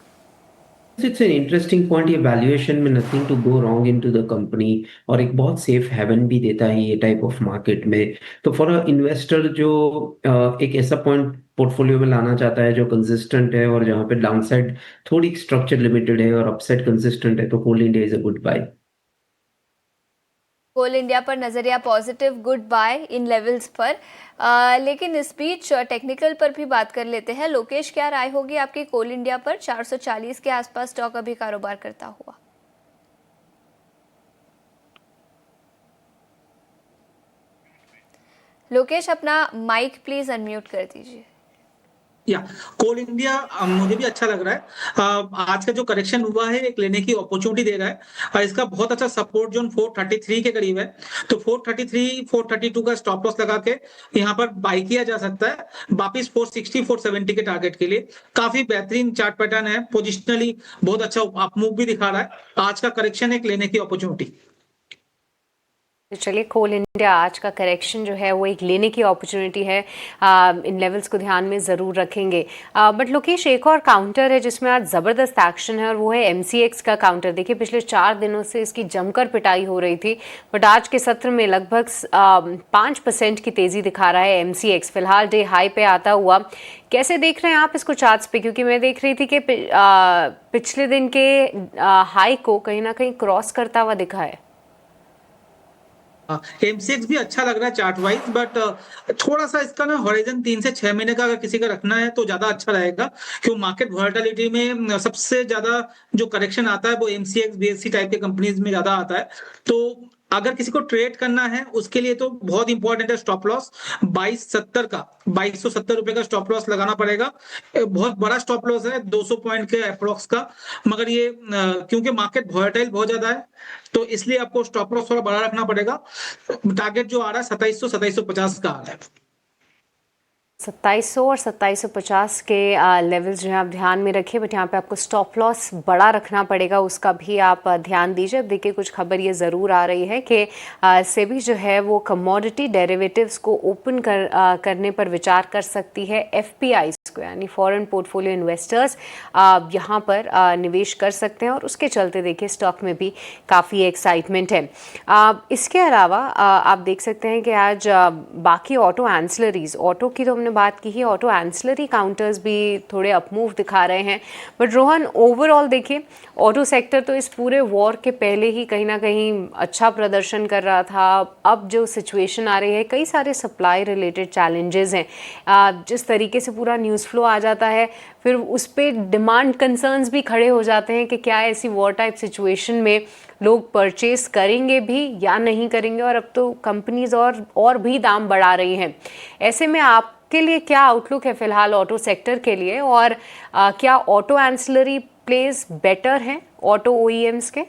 It's an interesting point. ये वैल्यूएशन में nothing to go wrong into the company, और एक बहुत सेफ हेवन भी देता है ये टाइप ऑफ मार्केट में। तो फॉर अ इन्वेस्टर जो एक ऐसा पॉइंट पोर्टफोलियो में लाना चाहता है जो कंसिस्टेंट है और जहाँ पे डाउनसाइड थोड़ी स्ट्रक्चर लिमिटेड है और अपसाइड कंसिस्टेंट है, तो Coal India is a good buy. Coal India पर नजरिया positive, good buy in levels पर। लेकिन इस बीच टेक्निकल पर भी बात कर लेते हैं। लोकेश, क्या राय होगी आपकी कोल इंडिया पर? 440 के आसपास स्टॉक अभी कारोबार करता हुआ। लोकेश, अपना माइक प्लीज अनम्यूट कर दीजिए। या कोल इंडिया मुझे भी अच्छा लग रहा है। आज का जो करेक्शन हुआ है एक लेने की अपॉर्चुनिटी दे रहा है। इसका बहुत अच्छा सपोर्ट जोन 433 के करीब है, तो 433 432 का स्टॉप लॉस लगा के यहाँ पर बाई किया जा सकता है। वापिस 460 470 के टारगेट के लिए काफी बेहतरीन चार्ट पैटर्न है। पोजिशनली बहुत अच्छा अपमूव भी दिखा रहा है। आज का करेक्शन एक लेने की अपॉर्चुनिटी। तो चलिए, कोल इंडिया आज का करेक्शन जो है वो एक लेने की अपॉर्चुनिटी है। इन लेवल्स को ध्यान में ज़रूर रखेंगे। बट लोकेश, एक और काउंटर है जिसमें आज ज़बरदस्त एक्शन है और वो है MCX का काउंटर। देखिए, पिछले 4 दिनों से इसकी जमकर पिटाई हो रही थी, बट आज के सत्र में लगभग 5% की तेज़ी दिखा रहा है MCX, फिलहाल डे हाई पे आता हुआ। कैसे देख रहे हैं आप इसको चार्ट्स पे? क्योंकि मैं देख रही थी कि पिछले दिन के हाई को कहीं ना कहीं क्रॉस करता हुआ दिखा है। MCX भी अच्छा लग रहा है चार्ट वाइज, बट थोड़ा सा इसका ना हॉरिजन 3 से 6 महीने का अगर किसी का रखना है तो ज्यादा अच्छा रहेगा, क्योंकि मार्केट वॉलेटिलिटी में सबसे ज्यादा जो करेक्शन आता है वो MCX BSE टाइप के कंपनीज में ज्यादा आता है। तो अगर किसी को ट्रेड करना है उसके लिए तो बहुत इंपॉर्टेंट है स्टॉप लॉस 2270 का, 2270 रुपए का स्टॉप लॉस लगाना पड़ेगा। बहुत बड़ा स्टॉप लॉस है 200 पॉइंट के अप्रोक्स का, मगर ये क्योंकि मार्केट वॉलेटाइल बहुत ज्यादा है तो इसलिए आपको स्टॉप लॉस थोड़ा बड़ा रखना पड़ेगा। टारगेट जो आ रहा है 2700 2750 का आ रहा है। 2700 और 2750 के लेवल्स जो है आप ध्यान में रखिए, बट यहाँ पे आपको स्टॉप लॉस बड़ा रखना पड़ेगा, उसका भी आप ध्यान दीजिए। अब देखिए, कुछ खबर ये ज़रूर आ रही है कि सेबी जो है वो कमोडिटी डेरिवेटिव्स को ओपन करने पर विचार कर सकती है। FPIs को, यानी फॉरेन पोर्टफोलियो इन्वेस्टर्स यहाँ पर निवेश कर सकते हैं और उसके चलते देखिए स्टॉक में भी काफ़ी एक्साइटमेंट है। इसके अलावा आप देख सकते हैं कि आज बाकी ऑटो एंसिलरीज, ऑटो की तो हमने बात की ही, ऑटो एंसिलरी काउंटर्स भी थोड़े अपमूव दिखा रहे हैं। बट रोहन, ओवरऑल देखिए ऑटो सेक्टर तो इस पूरे वॉर के पहले ही कहीं ना कहीं अच्छा प्रदर्शन कर रहा था। अब जो सिचुएशन आ रही है, कई सारे सप्लाई रिलेटेड चैलेंजेस हैं। जिस तरीके से पूरा न्यूज़ फ्लो आ जाता है, फिर उस पर डिमांड कंसर्न्स भी खड़े हो जाते हैं कि क्या ऐसी वॉर टाइप सिचुएशन में लोग परचेस करेंगे भी या नहीं करेंगे। और अब तो कंपनीज और भी दाम बढ़ा रही हैं। ऐसे में आपके लिए क्या आउटलुक है फिलहाल ऑटो सेक्टर के लिए, और क्या ऑटो एंसिलरी प्लेस बेटर हैं ऑटो OEMs के?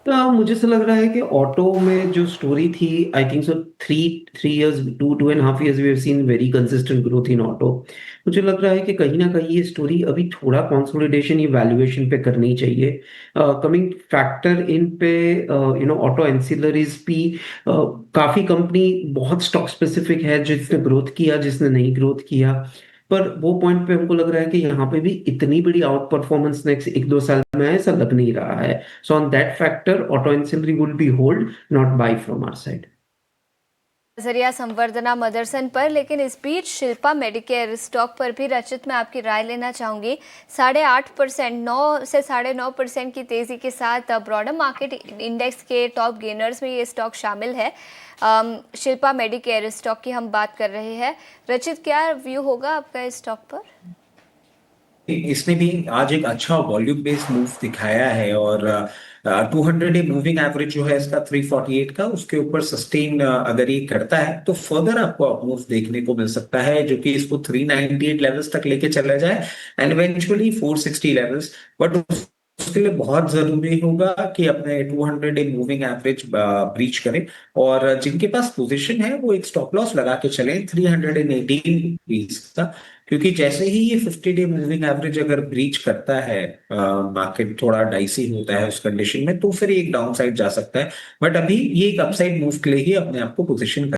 तो मुझे से लग रहा है कि ऑटो में जो स्टोरी थी, I think so 2.5 years we have seen very consistent growth in auto. मुझे लग रहा है कि कहीं ना कहीं ये स्टोरी अभी थोड़ा कंसोलिडेशन ये वैल्यूएशन पे करनी चाहिए। कमिंग फैक्टर इन पे ऑटो एंसिलरीज भी काफी कंपनी बहुत स्टॉक स्पेसिफिक है, जिसने ग्रोथ किया जिसने नहीं ग्रोथ किया, पर वो पॉइंट पे हमको लग रहा है कि यहाँ पे भी इतनी बड़ी आउट परफॉर्मेंस नेक्स्ट 1-2 साल में ऐसा लग नहीं रहा है। So on that factor auto ancillary would be hold, not buy from our side. नजरिया संवर्धना मदरसन पर। लेकिन इस बीच शिल्पा मेडिकेयर स्टॉक पर भी रचित मैं आपकी राय लेना चाहूँगी। 8.5%, 9 से 9.5% की तेज़ी के साथ ब्रॉडर मार्केट इंडेक्स के टॉप गेनर्स में ये स्टॉक शामिल है। शिल्पा मेडिकेयर स्टॉक की हम बात कर रहे हैं। रचित, क्या व्यू होगा आपका इस स्टॉक पर? इसने भी आज एक अच्छा वॉल्यूम बेस्ड मूव दिखाया है और 200 डे मूविंग एवरेज जो है इसका 348 का, उसके ऊपर सस्टेन अगर ये करता है तो फर्दर आपको अपमूव देखने को मिल सकता है, जो कि इसको 398 लेवल्स तक लेके चला जाए एंड इवेंचुअली 460 लेवल्स। बट उसके लिए बहुत जरूरी होगा कि अपने 200 डे मूविंग एवरेज ब्रीच करें, और जिनके पास पोजीशन है वो एक स्टॉप लॉस लगा के चले 318 का, क्योंकि जैसे ही ये 50 डे मूविंग एवरेज अगर ब्रीच करता है, मार्केट थोड़ा डाइसी होता है उस कंडीशन में, तो फिर एक डाउन साइड जा सकता है। बट अभी ये एक अपसाइड मूव के लिए ही अपने आप को पोजिशन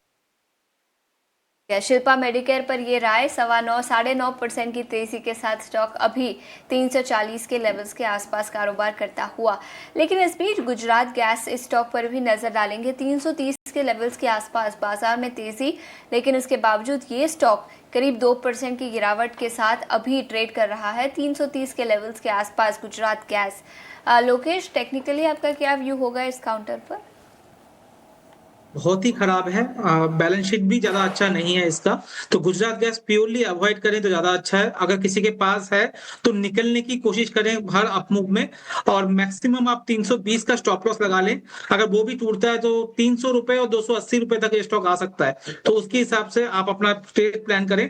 शिल्पा मेडिकेयर पर ये राय 9.5% की तेजी के साथ स्टॉक अभी 340 के लेवल्स के आसपास कारोबार करता हुआ। लेकिन इस बीच गुजरात गैस इस स्टॉक पर भी नजर डालेंगे। 330 के लेवल्स के आसपास बाजार में तेजी, लेकिन इसके बावजूद ये स्टॉक करीब 2% की गिरावट के साथ अभी ट्रेड कर रहा है 330 के लेवल्स के आसपास गुजरात गैस। लोकेश, टेक्निकली आपका क्या व्यू होगा इस काउंटर पर? बहुत ही खराब है, बैलेंस शीट भी ज्यादा अच्छा नहीं है इसका, तो गुजरात गैस प्योरली अवॉइड करें तो ज्यादा अच्छा है। अगर किसी के पास है तो निकलने की कोशिश करें हर अपमूव में, और मैक्सिमम आप 320 का स्टॉप लॉस लगा लें। अगर वो भी टूटता है तो 300 रुपए और 280 रुपए तक ये स्टॉक आ सकता है, तो उसके हिसाब से आप अपना ट्रेड प्लान करें।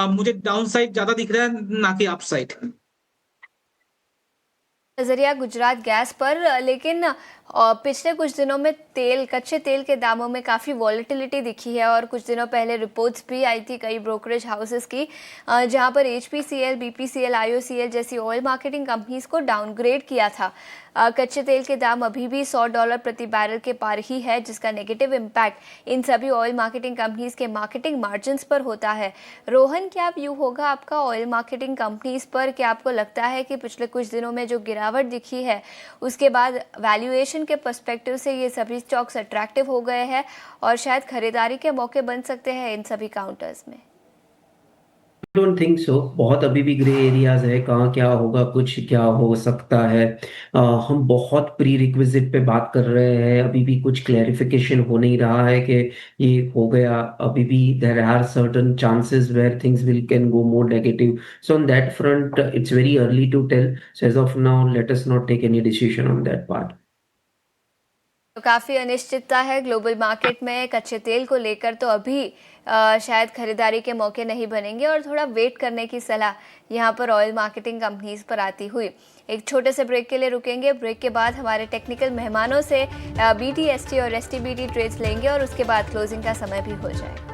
मुझे डाउन साइड ज्यादा दिख रहा है, ना कि अप साइड। नजरिया गुजरात गैस पर, लेकिन पिछले कुछ दिनों में कच्चे तेल के दामों में काफ़ी वॉलेटिलिटी दिखी है, और कुछ दिनों पहले रिपोर्ट्स भी आई थी कई ब्रोकरेज हाउसेस की, जहां पर HPCL, BPCL, IOCL जैसी ऑयल मार्केटिंग कंपनीज को डाउनग्रेड किया था। कच्चे तेल के दाम अभी भी $100 प्रति बैरल के पार ही है, जिसका नेगेटिव इम्पैक्ट इन सभी ऑयल मार्केटिंग कंपनीज के मार्केटिंग मार्जिन्स पर होता है। रोहन, क्या व्यू होगा आपका ऑयल मार्केटिंग कंपनीज पर? क्या आपको लगता है कि पिछले कुछ दिनों में जो गिरावट दिखी है उसके बाद वैल्यूएशन के पर्सपेक्टिव से ये सभी स्टॉक्स अट्रैक्टिव हो गए हैं और शायद खरीदारी के मौके बन सकते हैं इन सभी काउंटर्स में? Don't think so. बहुत अभी भी ग्रे एरियाज है, कहाँ क्या होगा, कुछ क्या हो सकता है। हम बहुत प्री रिक्विजिट पे बात कर रहे हैं, अभी भी कुछ क्लैरिफिकेशन हो नहीं रहा है कि ये हो गया। अभी भी there are certain chances where things will can go more negative, so on that front it's very early to tell. So as of now let us not take any decision on that part. तो काफ़ी अनिश्चितता है global market में कच्चे तेल को लेकर, तो अभी शायद खरीदारी के मौके नहीं बनेंगे और थोड़ा वेट करने की सलाह यहाँ पर ऑयल मार्केटिंग कंपनीज पर आती हुई। एक छोटे से ब्रेक के लिए रुकेंगे। ब्रेक के बाद हमारे टेक्निकल मेहमानों से BTST और STBT ट्रेड्स लेंगे और उसके बाद क्लोजिंग का समय भी हो जाएगा।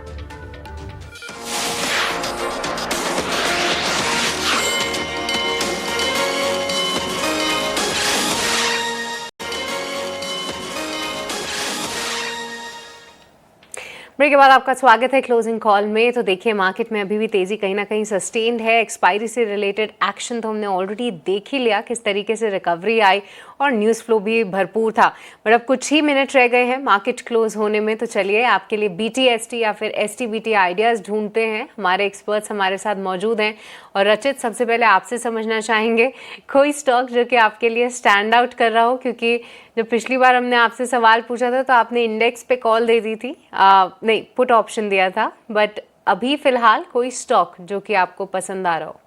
ब्रेक के बाद आपका स्वागत है क्लोजिंग कॉल में। तो देखिए, मार्केट में अभी भी तेजी कहीं ना कहीं सस्टेन्ड है। एक्सपायरी से रिलेटेड एक्शन तो हमने ऑलरेडी देख ही लिया, किस तरीके से रिकवरी आई और न्यूज़ फ्लो भी भरपूर था। बट अब कुछ ही मिनट रह गए हैं मार्केट क्लोज होने में, तो चलिए आपके लिए BTST या फिर STBT आइडियाज़ ढूंढते हैं। हमारे एक्सपर्ट्स हमारे साथ मौजूद हैं। और रचित, सबसे पहले आपसे समझना चाहेंगे कोई स्टॉक जो कि आपके लिए स्टैंड आउट कर रहा हो, क्योंकि जब पिछली बार हमने आपसे सवाल पूछा था तो आपने इंडेक्स पे कॉल दे दी थी, नहीं पुट ऑप्शन दिया था। बट अभी फिलहाल कोई स्टॉक जो कि आपको पसंद आ रहा हो?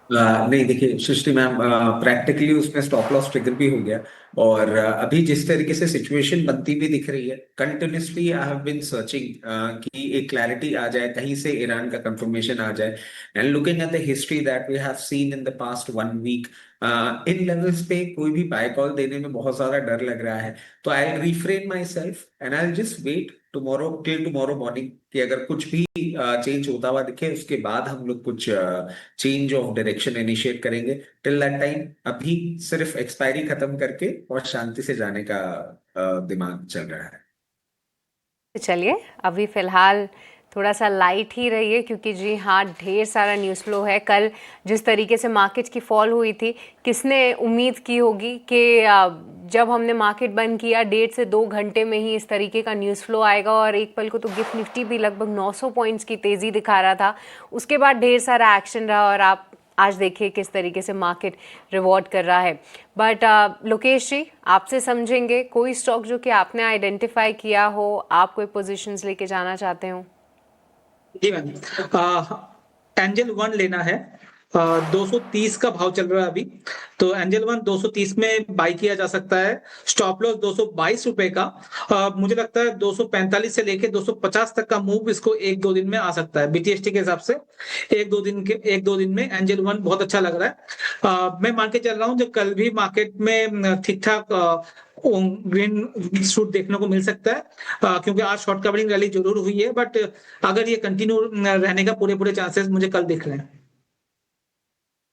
नहीं, देखिए सृष्टि मैम, प्रैक्टिकली उसमें स्टॉप लॉस ट्रिगर भी हो गया, और अभी जिस तरीके से सिचुएशन बनती भी दिख रही है, continuously I have been searching कि एक क्लैरिटी आ जाए, कहीं से ईरान का कंफर्मेशन आ जाए। And looking at the history that we have seen in the past 1 week, in levels पे कोई भी बाय कॉल देने में बहुत ज्यादा डर लग रहा है। तो I refrain myself and I just wait tomorrow morning कि अगर कुछ भी चेंज होता हुआ दिखे, उसके बाद हम लोग कुछ चेंज ऑफ डायरेक्शन इनिशिएट करेंगे। टिल दैट टाइम अभी सिर्फ एक्सपायरी खत्म करके और शांति से जाने का दिमाग चल रहा है। चलिए, अभी फिलहाल थोड़ा सा लाइट ही रहिए, क्योंकि जी हाँ, ढेर सारा न्यूज़ फ्लो है। कल जिस तरीके से मार्केट की फॉल हुई थी, किसने उम्मीद की होगी कि जब हमने मार्केट बंद किया 1.5 से 2 घंटे में ही इस तरीके का न्यूज़ फ्लो आएगा। और एक पल को तो गिफ्ट निफ्टी भी लगभग 900 पॉइंट्स की तेज़ी दिखा रहा था। उसके बाद ढेर सारा एक्शन रहा और आप आज देखिए किस तरीके से मार्केट रिवॉर्ड कर रहा है। बट लोकेश जी, आपसे समझेंगे कोई स्टॉक जो कि आपने आइडेंटिफाई किया हो, आप कोई पोजीशंस लेके जाना चाहते हो? जी मैम, एंजल 1 लेना है। 230 का भाव चल रहा है अभी, तो एंजल 1 230 में बाई किया जा सकता है। स्टॉप लॉस 222 रुपए का। मुझे लगता है 245 से लेके 250 तक का मूव इसको 1-2 दिन में आ सकता है। BTST के हिसाब से 1-2 दिन में एंजल 1 बहुत अच्छा लग रहा है। मैं मान के चल रहा हूँ जो कल भी मार्केट में ठीक ठाक ग्रीन शूट देखने को मिल सकता है, क्योंकि आज शॉर्ट कवरिंग रैली जरूर हुई है, बट अगर ये कंटिन्यू रहने का पूरे चांसेस मुझे कल दिख रहे हैं।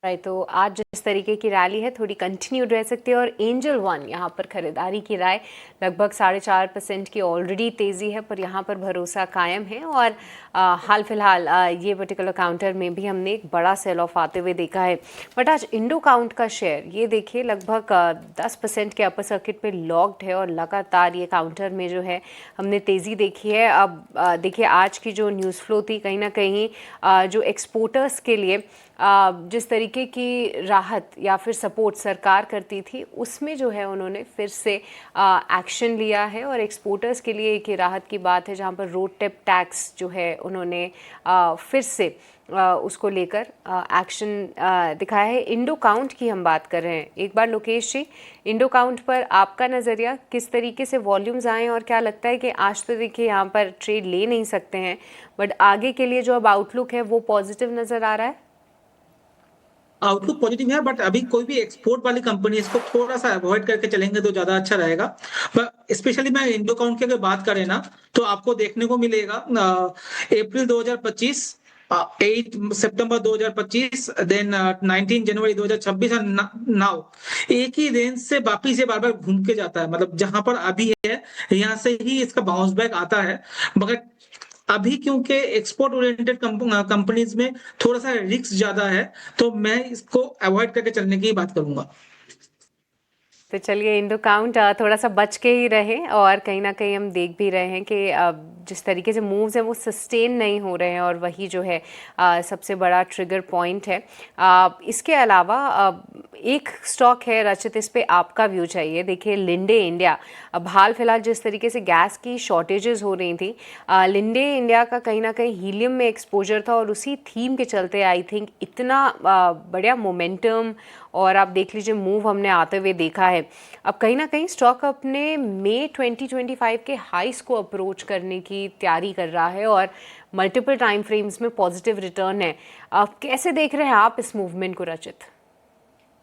राइट, तो आज जिस तरीके की रैली है थोड़ी कंटिन्यूड रह सकती है और एंजल वन यहाँ पर खरीदारी की राय लगभग 4.5% की ऑलरेडी तेज़ी है, पर यहाँ पर भरोसा कायम है। और हाल फिलहाल ये पर्टिकुलर काउंटर में भी हमने एक बड़ा सेल ऑफ आते हुए देखा है। बट आज इंडो काउंट का शेयर ये देखिए लगभग 10% के अपर सर्किट पे लॉक्ड है और लगातार ये काउंटर में जो है हमने तेज़ी देखी है। अब देखिए आज की जो न्यूज़ फ्लो थी कहीं ना कहीं जो एक्सपोर्टर्स के लिए जिस तरीके की राहत या फिर सपोर्ट सरकार करती थी उसमें जो है उन्होंने फिर से एक्शन लिया है। और एक्सपोर्टर्स के लिए एक राहत की बात है जहां पर रोड टेप टैक्स जो है उन्होंने फिर से उसको लेकर एक्शन दिखाया है। इंडो काउंट की हम बात कर रहे हैं। एक बार लोकेश जी, इंडो काउंट पर आपका नज़रिया, किस तरीके से वॉल्यूम्स आए और क्या लगता है कि आज तो देखिए यहाँ पर ट्रेड ले नहीं सकते हैं, बट आगे के लिए जो अब आउटलुक है वो पॉजिटिव नज़र आ रहा है? आउटलुक पॉजिटिव है, बट अभी कोई भी एक्सपोर्ट वाली कंपनी इसको थोड़ा सा अवॉइड करके चलेंगे तो ज्यादा अच्छा रहेगा। पर स्पेशली मैं इंडो काउंट की अगर बात करें ना तो आपको देखने को मिलेगा अप्रैल 2025, 8 सितंबर 2025, देन 19 जनवरी 2026 और नाउ एक ही रेंज से वापिस से बार बार घूम के जाता है। मतलब जहां पर अभी है यहाँ से ही इसका बाउंस बैक आता है। मगर अभी क्योंकि एक्सपोर्ट ओरिएंटेड कंपनीज में थोड़ा सा रिस्क ज्यादा है तो मैं इसको अवॉइड करके चलने की बात करूंगा। तो चलिए इंडो काउंट थोड़ा सा बच के ही रहे। और कहीं ना कहीं हम देख भी रहे हैं कि जिस तरीके से मूव्स हैं वो सस्टेन नहीं हो रहे हैं और वही जो है सबसे बड़ा ट्रिगर पॉइंट है। इसके अलावा एक स्टॉक है रचित, इस पे आपका व्यू चाहिए। देखिए लिंडे इंडिया, अब हाल फिलहाल जिस तरीके से गैस की शॉर्टेजेस हो रही थी, लिंडे इंडिया का कहीं ना कहीं हीलियम में एक्सपोजर था और उसी थीम के चलते आई थिंक इतना बढ़िया मोमेंटम और आप देख लीजिए मूव हमने आते हुए देखा है। अब कहीं ना कहीं स्टॉक अपने मई 2025 के हाइस को अप्रोच करने की तैयारी कर रहा है और मल्टीपल टाइम फ्रेम्स में पॉजिटिव रिटर्न है। अब कैसे देख रहे हैं आप इस मूवमेंट को रचित?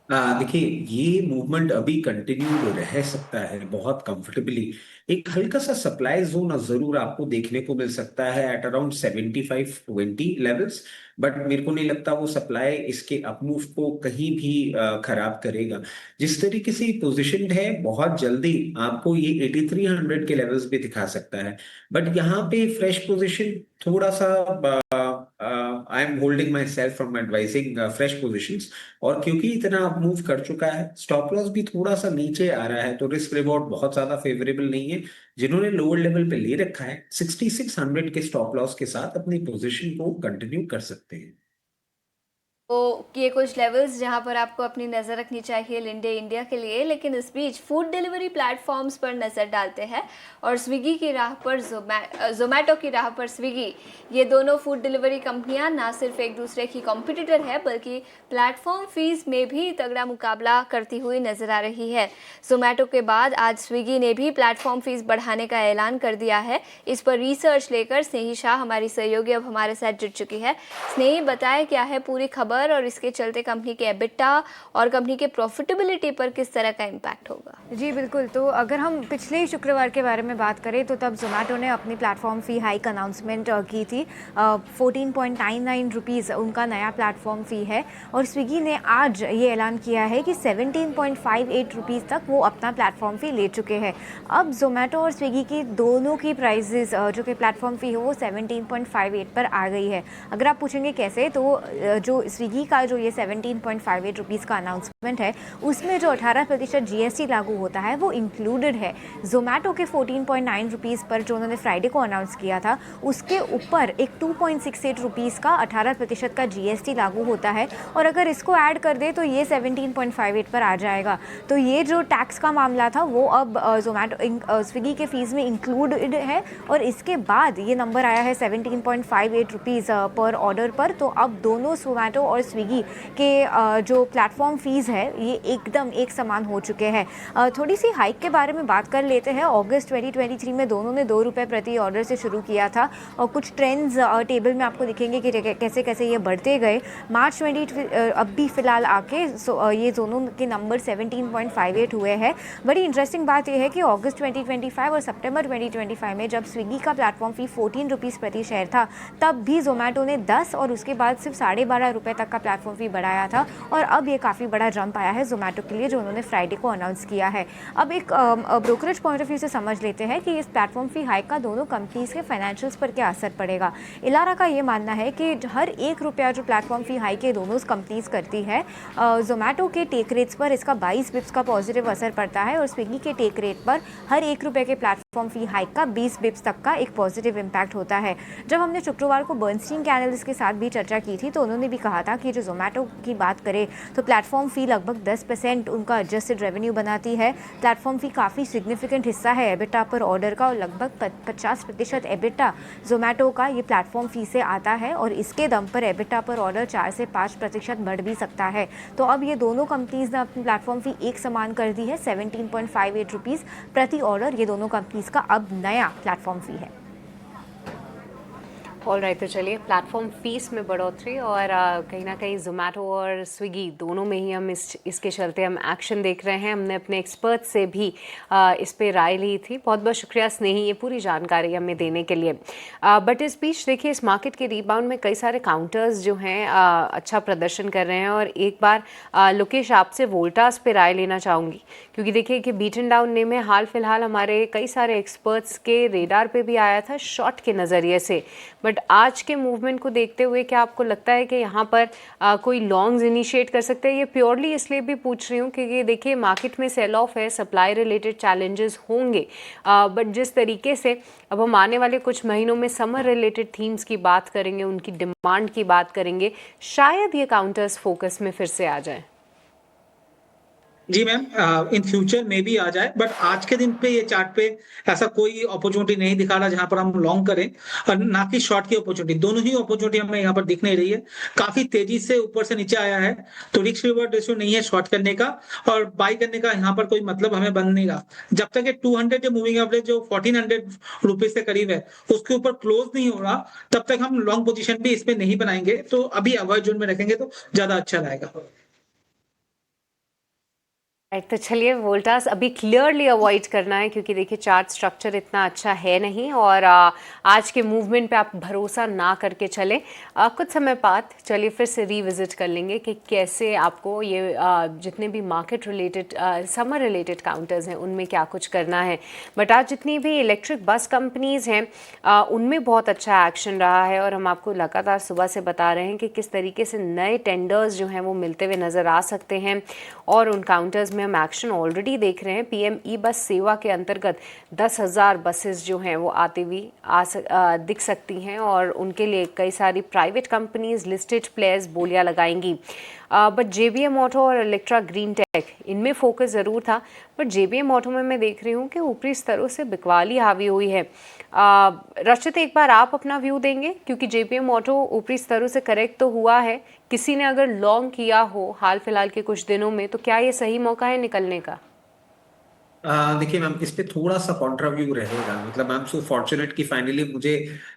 देखिए ये मूवमेंट अभी कंटिन्यू रह सकता है बहुत कंफर्टेबली। एक हल्का सा सप्लाई जोन जरूर आपको देखने को मिल सकता है एट अराउंड 75-20 लेवल्स, बट मेरे को नहीं लगता वो सप्लाई इसके अपमूव को कहीं भी खराब करेगा। जिस तरीके से पोजीशन है बहुत जल्दी आपको ये 8300 के लेवल्स भी दिखा सकता है, बट यहाँ पे फ्रेश पोजीशन थोड़ा सा I am holding my self from advising fresh positions. और क्योंकि इतना मूव कर चुका है, स्टॉप लॉस भी थोड़ा सा नीचे आ रहा है, तो रिस्क रिवॉर्ड बहुत ज्यादा फेवरेबल नहीं है। जिन्होंने लोअर लेवल पे ले रखा है 6600 के स्टॉप लॉस के साथ अपनी पोजीशन को कंटिन्यू कर सकते हैं। तो ये कुछ लेवल्स जहां पर आपको अपनी नज़र रखनी चाहिए लिंडे इंडिया के लिए। लेकिन इस बीच फूड डिलीवरी प्लेटफॉर्म्स पर नज़र डालते हैं और स्विगी की राह पर जोमेटो की राह पर स्विगी, ये दोनों फूड डिलीवरी कंपनियां ना सिर्फ एक दूसरे की कॉम्पिटिटर है बल्कि प्लेटफॉर्म फीस में भी तगड़ा मुकाबला करती हुई नज़र आ रही है। जोमेटो के बाद आज स्विगी ने भी प्लेटफॉर्म फीस बढ़ाने का ऐलान कर दिया है। इस पर रिसर्च लेकर स्नेही शाह हमारी सहयोगी अब हमारे साथ जुड़ चुकी है। स्नेही, बताए क्या है पूरी खबर और इसके चलते कंपनी के एबिटा और कंपनी के प्रॉफिटेबिलिटी पर किस तरह का इम्पैक्ट होगा? जी बिल्कुल, तो अगर हम पिछले शुक्रवार के बारे में बात करें तो तब जोमेटो ने अपनी प्लेटफॉर्म फ़ी हाइक अनाउंसमेंट की थी। 14.99 रुपीज़ उनका नया प्लेटफॉर्म फ़ी है और स्विगी ने आज ये ऐलान किया है कि 17.58 रुपीज़ तक वो अपना प्लेटफॉर्म फ़ी ले चुके हैं। अब जोमेटो और स्विगी की दोनों की प्राइजेस जो कि प्लेटफॉर्म फ़ी है वो 17.58 पर आ गई है। अगर आप पूछेंगे कैसे, तो जो स्विगी का जो ये 17.58 रुपीज़ का अनाउंसमेंट है उसमें जो 18% GST लागू होता है वो इंक्लूडेड है। जोमेटो के 14.9 रुपीज़ पर जो उन्होंने फ्राइडे को अनाउंस किया था उसके ऊपर एक 2.68 रुपीज़ का 18% का GST लागू होता है और अगर इसको ऐड कर दे तो ये 17.58 पर आ जाएगा। तो ये जो टैक्स का मामला था वो अब जोमेटो स्विगी के फ़ीस में इंक्लूडेड है और इसके बाद ये नंबर आया है 17.58 रुपीज़ पर ऑर्डर पर। तो अब दोनों जोमेटो और स्विगी के जो प्लेटफॉर्म फ़ीस है ये एकदम एक समान हो चुके हैं। थोड़ी सी हाइक के बारे में बात कर लेते हैं। अगस्त 2023 में दोनों ने 2 रुपये प्रति ऑर्डर से शुरू किया था और कुछ ट्रेंड्स टेबल में आपको दिखेंगे कि कैसे कैसे ये बढ़ते गए। मार्च 20 अब भी फ़िलहाल आके ये दोनों के नंबर 17.58 हुए हैं। बड़ी इंटरेस्टिंग बात यह है कि अगस्त 2025 और सितंबर 2025 में जब स्विगी का प्लेटफॉर्म फ़ी 14 रुपीज़ प्रति शेयर था तब भी जोमेटो ने 10 और उसके बाद सिर्फ 12.5 रुपये तक का प्लेटफॉर्म फ़ी बढ़ाया था और अब ये काफ़ी बड़ा जंप आया है जोमेटो के लिए जो उन्होंने फ्राइडे को अनाउंस किया है। अब एक ब्रोकरेज पॉइंट ऑफ व्यू से समझ लेते हैं कि इस प्लेटफॉर्म फ़ी हाइक का दोनों कंपनीज़ के फाइनेंशियल्स पर क्या असर पड़ेगा। इलारा का ये मानना है कि हर ₹1 जो प्लेटफॉर्म फ़ी हाइक के दोनों कंपनीज़ करती है, जोमेटो के टेक रेट्स पर इसका 22 बिप्स का पॉजिटिव असर पड़ता है और स्विगी के टेक रेट पर हर ₹1 के प्लेटफॉर्म फ़ी हाइक का 20 बिप्स तक का एक पॉजिटिव इम्पैक्ट होता है। जब हमने शुक्रवार को बर्नस्टीन के एनालिस्ट के साथ भी चर्चा की थी तो उन्होंने भी कहा था कि जो जोमेटो की बात करें तो प्लेटफॉर्म फ़ी लगभग 10% उनका एडजस्टेड रेवेन्यू बनाती है। प्लेटफॉर्म फ़ी काफ़ी सिग्निफिकेंट हिस्सा है एबिटा पर ऑर्डर का और लगभग 50% एबिटा जोमेटो का ये प्लेटफॉर्म फ़ी से आता है और इसके दम पर एबिटा पर ऑर्डर 4 से 5% बढ़ भी सकता है। तो अब ये दोनों कंपनीज़ ने अपनी प्लेटफॉर्म फ़ी एक समान कर दी है, ₹17.58 प्रति ऑर्डर ये दोनों कंपनीज़ का अब नया प्लेटफॉर्म फ़ी है। ऑल राइट, तो चलिए प्लेटफॉर्म फीस में बढ़ोतरी और कहीं ना कहीं जोमेटो और स्विगी दोनों में ही हम इसके चलते हम एक्शन देख रहे हैं। हमने अपने एक्सपर्ट से भी इस पे राय ली थी। बहुत बहुत शुक्रिया स्नेही ये पूरी जानकारी हमें देने के लिए। बट इस बीच देखिए इस मार्केट के रिबाउंड में कई सारे काउंटर्स जो हैं अच्छा प्रदर्शन कर रहे हैं और एक बार लोकेश आपसे वोल्टास पे राय लेना चाहूँगी क्योंकि देखिए कि बीटन डाउन ने में हाल फिलहाल हमारे कई सारे एक्सपर्ट्स के रेडार पे भी आया था शॉर्ट के नज़रिए से। बट आज के मूवमेंट को देखते हुए क्या आपको लगता है कि यहाँ पर कोई लॉन्ग्स इनिशिएट कर सकते हैं? ये प्योरली इसलिए भी पूछ रही हूँ क्योंकि देखिए मार्केट में सेल ऑफ है, सप्लाई रिलेटेड चैलेंजेस होंगे, बट जिस तरीके से अब हम आने वाले कुछ महीनों में समर रिलेटेड थीम्स की बात करेंगे, उनकी डिमांड की बात करेंगे, शायद ये काउंटर्स फोकस में फिर से आ जाए। जी मैम, इन फ्यूचर में भी आ जाए बट आज के दिन पे ये चार्ट पे ऐसा कोई अपॉर्चुनिटी नहीं दिखा रहा जहां पर हम लॉन्ग करें और ना कि शॉर्ट की अपॉर्चुनिटी। दोनों ही अपॉर्चुनिटी हमें यहाँ पर दिख नहीं रही है। काफी तेजी से ऊपर से नीचे आया है तो रिस्क रिवॉर्ड रेशियो नहीं है शॉर्ट करने का और बाई करने का यहाँ पर कोई मतलब हमें बन नहीं रहा। जब तक ये 200 जो मूविंग एवरेज जो 1400 रुपीज से करीब है उसके ऊपर क्लोज नहीं हो रहा तब तक हम लॉन्ग पोजिशन भी इसमें नहीं बनाएंगे। तो अभी अवॉइड जोन में रखेंगे तो ज्यादा अच्छा रहेगा। तो चलिए वोल्टास अभी क्लियरली अवॉइड करना है क्योंकि देखिए चार्ट स्ट्रक्चर इतना अच्छा है नहीं और आज के मूवमेंट पे आप भरोसा ना करके चले। कुछ समय बाद चलिए फिर से रिविजिट कर लेंगे कि कैसे आपको ये जितने भी market related summer related counters हैं उनमें क्या कुछ करना है। बट आज जितनी भी इलेक्ट्रिक बस कंपनीज़ हैं उनमें बहुत अच्छा एक्शन रहा है और हम आपको लगातार सुबह से बता रहे हैं कि किस तरीके से नए टेंडर्स जो हैं वो मिलते हुए नज़र आ सकते हैं और उन काउंटर्स में हम एक्शन ऑलरेडी देख रहे हैं। पीएम ई बस सेवा के अंतर्गत 10,000 बसेस जो हैं वो आती हुई दिख सकती हैं और उनके लिए कई सारी प्राइवेट कंपनीज लिस्टेड प्लेयर्स बोलियां लगाएंगी। बट जेबीएम ऑटो और इलेक्ट्रा ग्रीन टेक इनमें फोकस ज़रूर था बट जेबीएम ऑटो में मैं देख रही हूँ कि ऊपरी स्तरों से बिकवाली हावी हुई है। रचित एक बार आप अपना व्यू देंगे क्योंकि जेबीएम ऑटो ऊपरी स्तरों से करेक्ट तो हुआ है, किसी ने अगर लॉन्ग किया हो हाल फिलहाल के कुछ दिनों में तो क्या ये सही मौका है निकलने का? देखिए मैम, इस पे थोड़ा सा कॉन्ट्रा व्यू रहेगा। मतलब आई एम सो फॉर्चुनेट कि फाइनली मुझे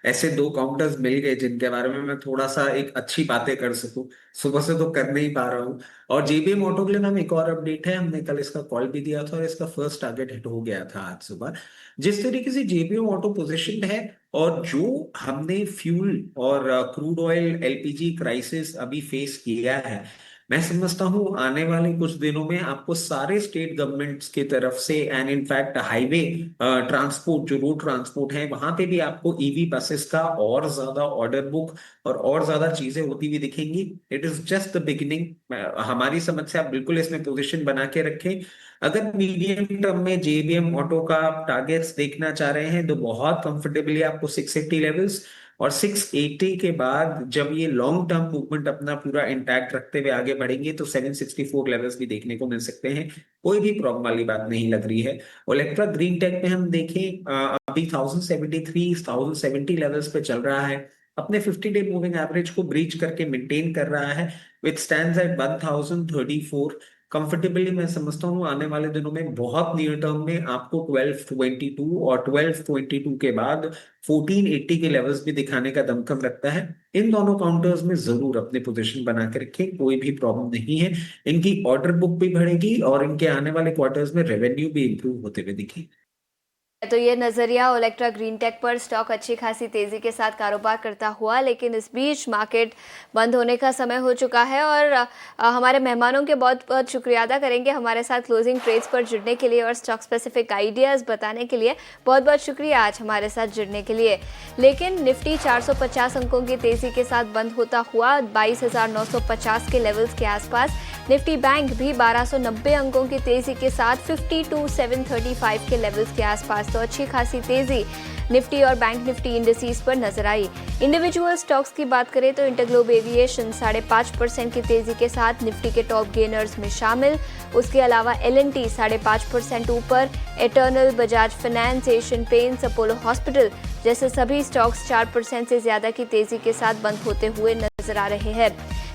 ऐसे दो काउंटर्स मिल गए जिनके बारे में मैं थोड़ा सा एक अच्छी बातें कर सकूं। सुबह से तो कर नहीं पा रहा हूँ। और जेबीएम ऑटो के लिए मैम एक और अपडेट है, हमने कल इसका कॉल भी दिया था और इसका फर्स्ट टारगेट हिट हो गया था आज सुबह। जिस तरीके से जेबीएम ऑटो पोजिशन है और जो हमने फ्यूल और क्रूड ऑयल एलपीजी क्राइसिस अभी फेस किया है, मैं समझता हूं आने वाले कुछ दिनों में आपको सारे स्टेट गवर्नमेंट्स की तरफ से एंड इनफैक्ट हाईवे ट्रांसपोर्ट जो रोड ट्रांसपोर्ट है वहां पे भी आपको ईवी बसेस का और ज्यादा ऑर्डर बुक और ज्यादा चीजें होती हुई दिखेंगी। It is just the beginning. हमारी समझ से आप बिल्कुल इसमें पोजीशन बना के रखें। अगर मीडियम टर्म में जेबीएम ऑटो का आप टारगेट्स देखना चाह रहे हैं तो बहुत कंफर्टेबली आपको 680 लेवल्स और 680 के बाद जब ये लॉन्ग टर्म मूवमेंट अपना पूरा इंटैक्ट रखते हुए आगे बढ़ेंगे तो 764 लेवल्स भी देखने को मिल सकते हैं। कोई भी प्रॉब्लम वाली बात नहीं लग रही है। और इलेक्ट्रा ग्रीन टेक में हम देखें अभी 1073 1070 लेवल्स पे चल रहा है, अपने 50 डे मूविंग एवरेज को ब्रीच करके मेंटेन कर रहा है विथ स्टैंड्स एट 1034 कंफर्टेबली। मैं समझता हूँ आने वाले दिनों में बहुत नियर टर्म में आपको 1222 और 1222 के बाद 1480 के लेवल्स भी दिखाने का दमखम रखता है। इन दोनों काउंटर्स में जरूर अपने पोजीशन बना के रखें, कोई भी प्रॉब्लम नहीं है। इनकी ऑर्डर बुक भी बढ़ेगी और इनके आने वाले क्वार्टर्स में रेवेन्यू भी इंप्रूव होते हुए दिखेगी। तो ये नजरिया ओलेक्ट्रा ग्रीन टेक पर स्टॉक अच्छी खासी तेजी के साथ कारोबार करता हुआ, लेकिन इस बीच मार्केट बंद होने का समय हो चुका है और हमारे मेहमानों के बहुत बहुत शुक्रिया अदा करेंगे हमारे साथ क्लोजिंग ट्रेड्स पर जुड़ने के लिए और स्टॉक स्पेसिफिक आइडियाज़ बताने के लिए। बहुत बहुत शुक्रिया आज हमारे साथ जुड़ने के लिए। लेकिन निफ्टी 450 अंकों की तेजी के साथ बंद होता हुआ 22,950 के लेवल्स के आसपास। निफ्टी बैंक भी 1290 अंकों की तेजी के साथ 52,735 के लेवल्स के आसपास। तो अच्छी खासी तेजी निफ्टी और बैंक निफ्टी इंडिसेस पर नजर आई। इंडिविजुअल स्टॉक्स की बात करें तो इंटरग्लोब एविएशन 5.5% की तेजी के साथ निफ्टी के टॉप गेनर्स में शामिल। उसके अलावा L&T 5.5% ऊपर, eternal, Bajaj finance, Asian paints, Apollo hospital जैसे सभी स्टॉक्स 4% से ज्यादा की तेजी के साथ बंद होते हुए नजर आ रहे हैं।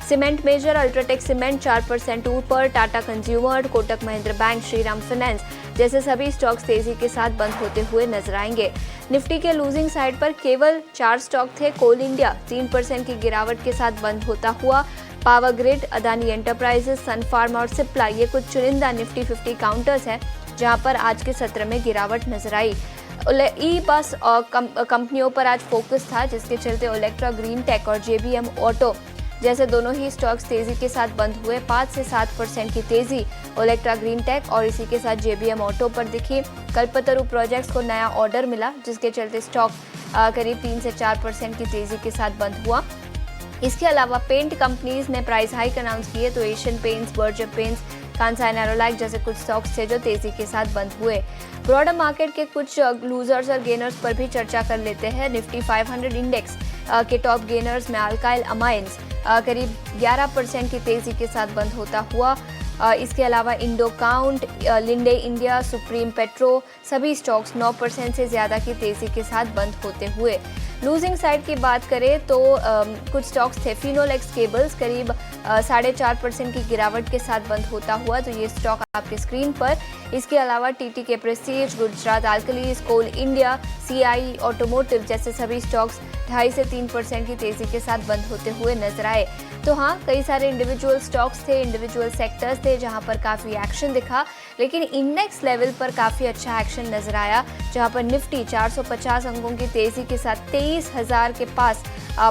सीमेंट मेजर अल्ट्राटेक सीमेंट 4% ऊपर, Tata consumer, Kotak Mahindra bank, Shriram finance जैसे सभी स्टॉक्स तेजी के साथ बंद होते हुए नजर आएंगे। निफ्टी के लूजिंग साइड पर केवल 4 स्टॉक थे। कोल इंडिया 3% की गिरावट के साथ बंद होता हुआ। पावर ग्रिड, अदानी एंटरप्राइजेस, सन फार्मा और सिप्ला ये कुछ चुनिंदा निफ्टी 50 काउंटर्स हैं जहां पर आज के सत्र में गिरावट नजर आई। ई बस कंपनियों पर आज फोकस था, जिसके चलते ओलेक्ट्रा ग्रीन टेक और JBM ऑटो जैसे दोनों ही स्टॉक्स तेजी के साथ बंद हुए। 5 से 7% की तेजी ओलेक्ट्रा ग्रीन टेक और इसी के साथ JBM ऑटो पर दिखी। कल्पतरु प्रोजेक्ट्स को नया ऑर्डर मिला, जिसके चलते स्टॉक करीब 3 से 4% की तेजी के साथ बंद हुआ। इसके अलावा पेंट कंपनीज ने प्राइस हाइक अनाउंस किए, तो Asian paints, Berger paints, Kansai Nerolac जैसे कुछ स्टॉक्स थे जो तेजी के साथ बंद हुए। ब्रॉडर मार्केट के कुछ लूजर्स और गेनर्स पर भी चर्चा कर लेते हैं। निफ्टी 500 इंडेक्स के टॉप गेनर्स में अल्काइल अमाइंस करीब 11% की तेजी के साथ बंद होता हुआ। इसके अलावा Indo count, Linde India, supreme petro सभी स्टॉक्स 9% से ज़्यादा की तेजी के साथ बंद होते हुए। लूजिंग साइड की बात करें तो कुछ स्टॉक्स थे। फिनोलेक्स केबल्स करीब 4.5% की गिरावट के साथ बंद होता हुआ, तो ये स्टॉक आपके स्क्रीन पर। इसके अलावा TTK प्रेस्टीज, गुजरात अल्कलीज, कोल इंडिया, CI ऑटोमोटिव जैसे सभी स्टॉक्स 2.5 से 3% की तेजी के साथ बंद होते हुए नजर आए। तो हाँ, कई सारे इंडिविजुअल स्टॉक्स थे, इंडिविजुअल सेक्टर्स थे जहां पर काफ़ी एक्शन दिखा, लेकिन इंडेक्स लेवल पर काफ़ी अच्छा एक्शन नजर आया, जहां पर निफ्टी 450 अंकों की तेजी के साथ 23,000 के पास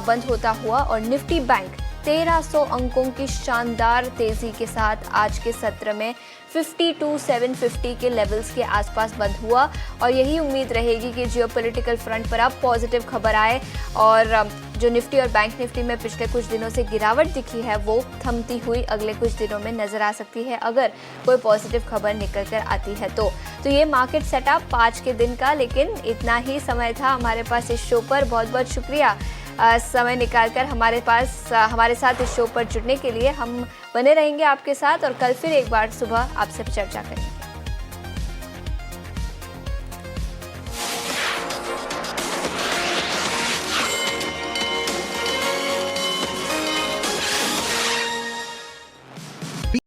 बंद होता हुआ और निफ्टी बैंक 1300 अंकों की शानदार तेजी के साथ आज के सत्र में 52,750 के लेवल्स के आसपास बंद हुआ। और यही उम्मीद रहेगी कि जियोपॉलिटिकल फ्रंट पर अब पॉजिटिव खबर आए और जो निफ्टी और बैंक निफ्टी में पिछले कुछ दिनों से गिरावट दिखी है वो थमती हुई अगले कुछ दिनों में नजर आ सकती है, अगर कोई पॉजिटिव खबर निकल कर आती है तो ये मार्केट सेटअप 5 के दिन का, लेकिन इतना ही समय था हमारे पास इस शो पर। बहुत बहुत शुक्रिया समय निकालकर हमारे साथ इस शो पर जुड़ने के लिए। हम बने रहेंगे आपके साथ और कल फिर एक बार सुबह आपसे चर्चा करेंगे।